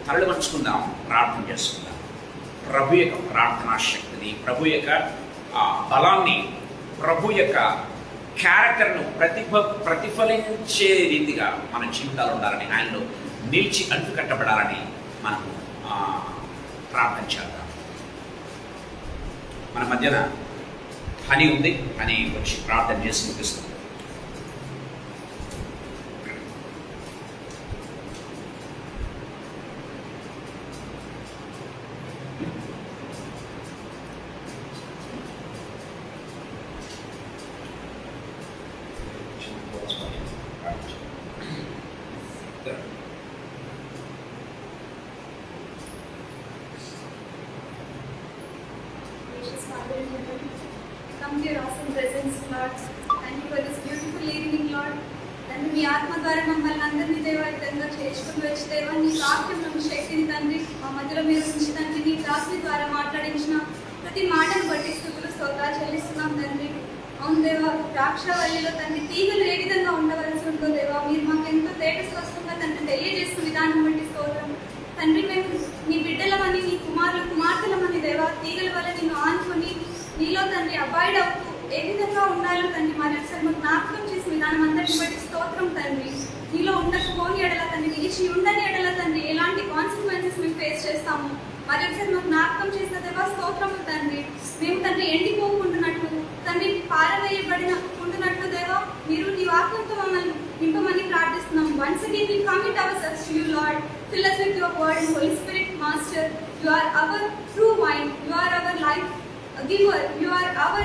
తరలి వంచుకుందాం, ప్రార్థన చేసుకుందాం. ప్రభు యొక్క ప్రార్థనా శక్తిని, ప్రభు యొక్క బలాన్ని, ప్రభు యొక్క క్యారెక్టర్ను ప్రతిఫలించే రీతిగా మన జీవితాలు ఉండాలని, ఆయనలో నిలిచి అంటుకట్టబడాలని మనం ప్రార్థన చేద్దాం. మన మధ్యన హని ఉంది, హని వచ్చి ప్రార్థన చేసి ముగిస్తుంది. Come to your awesome presence, Lord. Thank you for this beautiful evening, Lord. తండ్రి మీ ఆత్మ ద్వారా మమ్మల్ని అందరినీ దేవా విధంగా చేసుకుని వచ్చి దేవా నీ వాక్యం శక్తిని తండ్రి మా మధ్యలో మీరు ఉంచి తండ్రి నీ దాసి ద్వారా మాట్లాడించిన ప్రతి మాటను బట్టి స్థుతులు స్తోత్రాలు చెల్లిస్తున్నాం తండ్రి. అవును దేవా, ద్రాక్షవల్లిలో తండ్రి తీగలు ఏ విధంగా ఉండవలసి ఉందో దేవా మీరు మాకు ఎంతో తేట స్పష్టంగా తండ్రి తెలియజేస్తున్న విధానం బట్టి స్తోత్రం. తండ్రి మేము నీ బిడ్డలమని, నీ కుమారులు కుమార్తెలమని దేవా, తీగల వల్ల నిన్ను ఆనుకొని నీలో తండ్రి అబాయిడ్ అవుతూ ఏ విధంగా ఉండాలో తండ్రి మరి ఒకసారి మాకు జ్ఞాపకం చేసి విధానం అందరిని బట్టి స్తోత్రం తండ్రి. నీలో ఉండకపోని ఎడల తండ్రి, నిలిచి ఉండని ఎడల తండ్రి ఎలాంటి కాన్సిక్వెన్సెస్ మేము ఫేస్ చేస్తాము మరి ఒకసారి మాకు జ్ఞాపకం చేసిన దేవా స్తోత్రము తండ్రి. మేము తండ్రి ఎండిపోకుంటున్నట్లు తండ్రి పారవేయబడిన ఉంటున్నట్లు దేవా మీరు నీ వాక్యంతో మమ్మల్ని నింపమని ప్రార్థిస్తున్నాము. Once again we commit ourselves to you, Lord. Fill us with your word and Holy Spirit, Master. You are our true wine. You are our life giver. You are our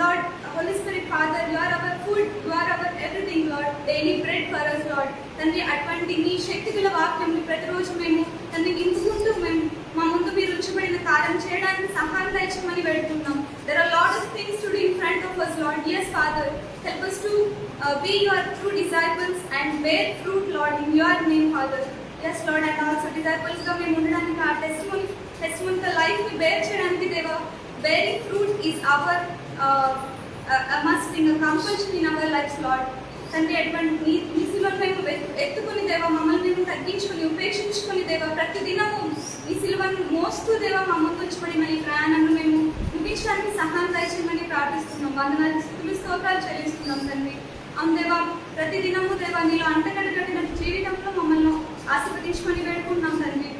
Lord, Holy Spirit, Father. You are our food. You are our everything, Lord. Daily bread for us, Lord. తండ్రి అటువంటి నీ శక్తిగల వాక్యం ప్రతిరోజు మేము తండ్రి నింపుకుంటూ మేము మా ముందు మీరు ఉంచబడిన కార్యం చేయడానికి సహాయం దయచేయమని వేడుకుంటున్నాం. There are a lot of things to do in front of us, Lord. Yes, Father. Help us to be your true disciples and bear fruit, Lord, in your name, Father. Yes, Lord, and also disciples గా మేము ఉండడానికి ఆ టెస్టిమోనికల్ life ని bear చేయడానికి దేవా, bearing fruit is our a must thing, a compulsion in our lives, Lord. తండ్రి అటువంటి నీ సిలువను మేము ఎత్తుకుని దేవా, మమ్మల్ని మేము తగ్గించుకొని ఉపేక్షించుకొని దేవా, ప్రతి దినము నీ సిలువను మోస్తూ దేవా మా ముందు ఉంచబడి మన ఈ ప్రయాణాన్ని మేము ముగించడానికి సహాయం దయచేయమని ప్రార్థిస్తున్నాం. వందనాలు స్తుతులు స్తోత్రాలు చెల్లిస్తున్నాం తండ్రి. దేవా ప్రతి దినము దేవా నీలో అంటగడగట్టిన జీవితంలో మమ్మల్ని ఆశీర్వదించమని వేడుకుంటున్నాం తండ్రి.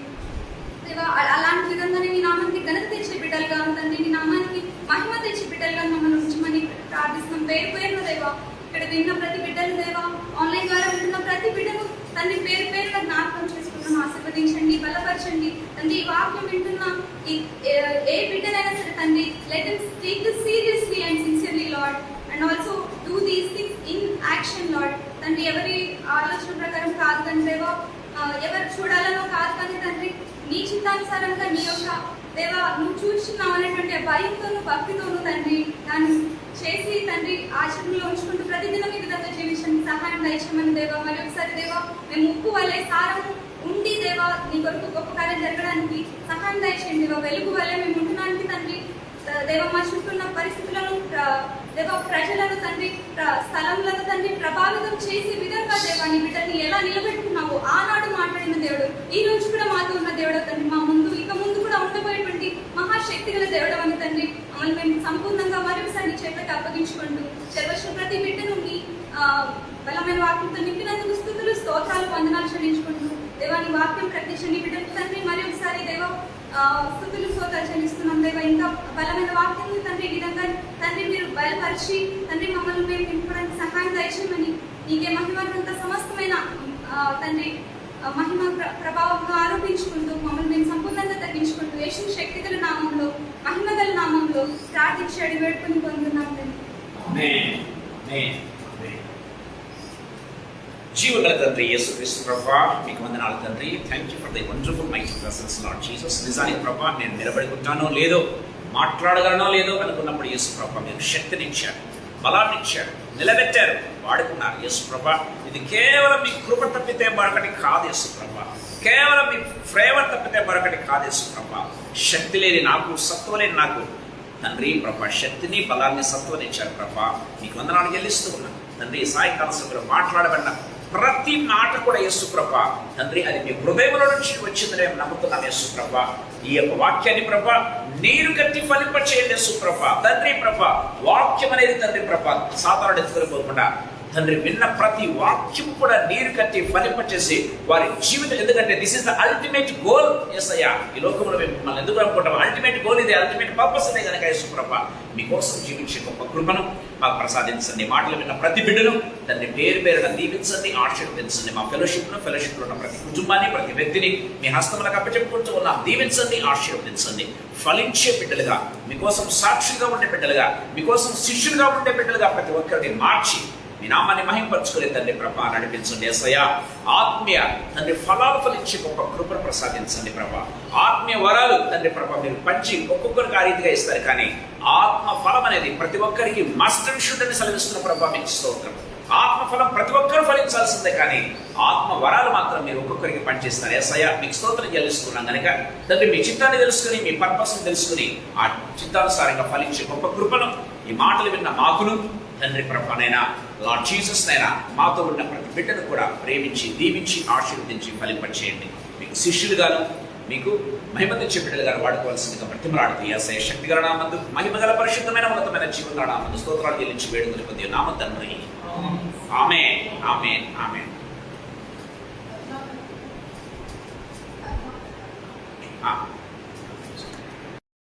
దేవా అలాంటి విధంగానే నీ నామానికి ఘనత తెచ్చే బిడ్డలుగా తండ్రి, నీ నామానికి మహిమ తెచ్చే బిడ్డలుగా మమ్మల్ని ఉంచమని ప్రార్థిస్తున్నాం. పేరు పేరున దేవా ఇక్కడ విన్న ప్రతి బిడ్డలు దేవా, ఆన్లైన్ ద్వారా వింటున్న ప్రతి బిడ్డను తండ్రి పేరు పేరుగా జ్ఞాపకం చేసుకున్నాం. ఆశీర్వదించండి, బలపరచండి తండ్రి. ఈ వాక్యం వింటున్న ఏ బిడ్డనైనా సరే తండ్రి, let us take this seriously and sincerely, Lord, and also do these things in action, Lord. తండ్రి ఎవరి ఆలోచన ప్రకారం కాదు తండ్రి దేవా, ఎవరు చూడాలనో కాదు కానీ తండ్రి నీ చిత్తానుసారంగా నీ యొక్క దేవా నువ్వు చూస్తున్నావు అనేటువంటి భయంతోనూ భక్తితోనూ తండ్రి దాన్ని చేసి తండ్రి ఆచరణలో ఉంచుకుంటూ ప్రతిదినం ఈ విధంగా జీవించండి సహాయం దయచేయమని దేవా. మరి ఒకసారి దేవా మేము ఉప్పు వల్లే సారము ఉండి దేవా నీ కొరకు గొప్ప కార్యం జరగడానికి సహాయం దయచేయండి దేవా. వెలుగు వల్లే మేము ఉంటున్నానికి తండ్రి దేవా మా చుట్టూ ఉన్న పరిస్థితులను దేవా ప్రజలను తండ్రి స్థలములను తండ్రి ప్రభావితం చేసే విధంగా దేవా నీ బిడ్డని ఎలా నిలబెట్టుకున్నావు ఆనాడు మాట్లాడిన దేవుడు ఈ రోజు కూడా మాతో ఉన్న దేవుడు తండ్రి, మా ముందు ఇక ముందు కూడా ఉండబోయేటువంటి మహాశక్తి గల దేవుడు అని తండ్రి. మమ్మల్ని మేము సంపూర్ణంగా మరొకసారి నీ చేపట్టి అప్పగించుకుంటూ చెరవచ్చిన ప్రతి బిడ్డను నీ బలమైన వాక్యంతో నింపినందుకు స్తుతులు స్తోత్రాలు వందనాలు చెల్లించుకుంటూ దేవా నీ వాక్యం ప్రత్యక్ష నీ బిడ్డకు తండ్రి మరి ఒకసారి దేవా స్తుతులు స్తోత్రాలు చెల్లిస్తున్నాం దేవా. ఇంకా బలమైన వాక్యం తండ్రి ఈ విధంగా తండ్రి మీరు బయలుపరిచి తండ్రి మమ్మల్ని మేము నింపడానికి సహాయం దయచేయమని నీకే మహిమంత సమస్తమైన తండ్రి మహిమ ప్రభావంగా ఆరోపించుకుంటూ మమ్మల్ని మేము సంపూర్ణంగా తగ్గించుకుంటూ యేసు శక్తిగల నామంలో మహిమగల నామంలో ప్రార్థించి అడిగి వేడుకొని పొందుతున్నాం తండ్రి. జీవుల తండ్రి యేసుక్రీస్తు ప్రభా మీకు వందనాలు తండ్రి. Thank you for the wonderful mighty presence lord Jesus. నిజానికి ప్రభా నేను నిలబడుకుంటానో లేదో మాట్లాడగలనో లేదో అనుకున్నప్పుడు యేసు ప్రభా మీరు శక్తినిచ్చారు, బలాన్నిచ్చారు, నిలబెట్టారు, వాడుకున్నారు యేసు ప్రభా. ఇది కేవలం మీ కృప తప్పితే మరొకటి కాదు యేసు ప్రభా, కేవలం మీ ఫేవర్ తప్పితే మరొకటి కాదు యేసు ప్రభా. శక్తి లేని నాకు, సత్వం లేని నాకు తండ్రి ప్రభా శక్తిని బలాన్ని సత్వనిచ్చారు ప్రభా. మీకు వందనాలు చెల్లిస్తూ ఉన్నాను తండ్రి. సాయంకాల సమయంలో మాట్లాడబడిన ప్రతి మాట కూడా యేసు ప్రభా తండ్రి అది మీ హృదయంలో నుంచి వచ్చిందని మేము నమ్ముతున్నాం యేసు ప్రభా. ఈ యొక్క వాక్యాన్ని ప్రభా నీరు కట్టి ఫలింప చేయండి యేసు ప్రభా. తండ్రి ప్రభా వాక్యం అనేది తండ్రి ప్రభా సాధారణ ఎత్తుకొని పోకుండా తండ్రి విన్న ప్రతి వాక్యం కూడా నీరు కట్టి ఫలింపచేసి వారి జీవితం, ఎందుకంటే this is the ultimate goal. Yes అయ్యా ఈ లోకంలో మేము మిమ్మల్ని ఎందుకు అనుకుంటాం, అల్టిమేట్ గోల్ ఇది, అల్టిమేట్ పర్పస్ అనే కనుక యేసు ప్రభా మీకోసం జీవించే గొప్ప కృపను మాకు ప్రసాదించండి. మాటలు విన్న ప్రతి బిడ్డను తండ్రి పేరు పేరున దీవించండి, ఆశీర్వదించండి. మా ఫెలోషిప్లో ఉన్న ప్రతి కుటుంబాన్ని ప్రతి వ్యక్తిని మీ హస్తములకు అప్పచెప్పుకుంటూ ఉన్నాం. దీవించండి, ఆశీర్వదించండి. ఫలించే బిడ్డలుగా, మీకోసం సాక్షిగా ఉండే బిడ్డలుగా, మీకోసం శిష్యులుగా ఉండే బిడ్డలుగా ప్రతి ఒక్కరిని మార్చి మీ నామాన్ని మహింపరచుకునే తండ్రి ప్రభా నడిపించండి. యేసయ్యా ఆత్మీయ తండ్రి ఫలాలు ఫలించి గొప్ప కృపను ప్రసాదించండి ప్రభా. ఆత్మీయ వరాలు తండ్రి ప్రభా మీరు పంచి ఒక్కొక్కరికి ఆ రీతిగా ఇస్తారు, కానీ ఆత్మ ఫలం అనేది ప్రతి ఒక్కరికి మస్ట్ అండ్ షుడ్ అని సెలవిస్తున్న ప్రభా మీకు స్తోత్రం. ఆత్మఫలం ప్రతి ఒక్కరూ ఫలించాల్సిందే, కానీ ఆత్మ వరాలు మాత్రం మీరు ఒక్కొక్కరికి పనిచేస్తారు. యేసయ్యా మీకు స్తోత్రం చెల్లిస్తున్నాం కనుక తండ్రి మీ చిత్తాన్ని తెలుసుకుని మీ పర్పస్ని తెలుసుకుని ఆ చిత్తానుసారంగా ఫలించే గొప్ప కృపను ఈ మాటలు విన్న మాకును తండ్రి ప్రభానైనా లార్డ్ జీసస్ నైనా మాతో ఉన్న ప్రతి బిడ్డను కూడా ప్రేమించి దీవించి ఆశీర్వదించి ఫలింపచేయండి. మీకు శిష్యులుగాను మీకు మహిమ తెచ్చే బిడ్డలుగాను వాడుకోవాల్సిందిగా బ్రతిమలాడుతూ యేసయ్య శక్తిగల నామందు మహిమగల పరిశుద్ధమైన ఉన్నతమైన జీవన నామందు స్తోత్రాలు చెల్లించి వేడుకొని పొందే నామ తండ్రి. ఆమేన్ ఆమేన్ ఆమేన్.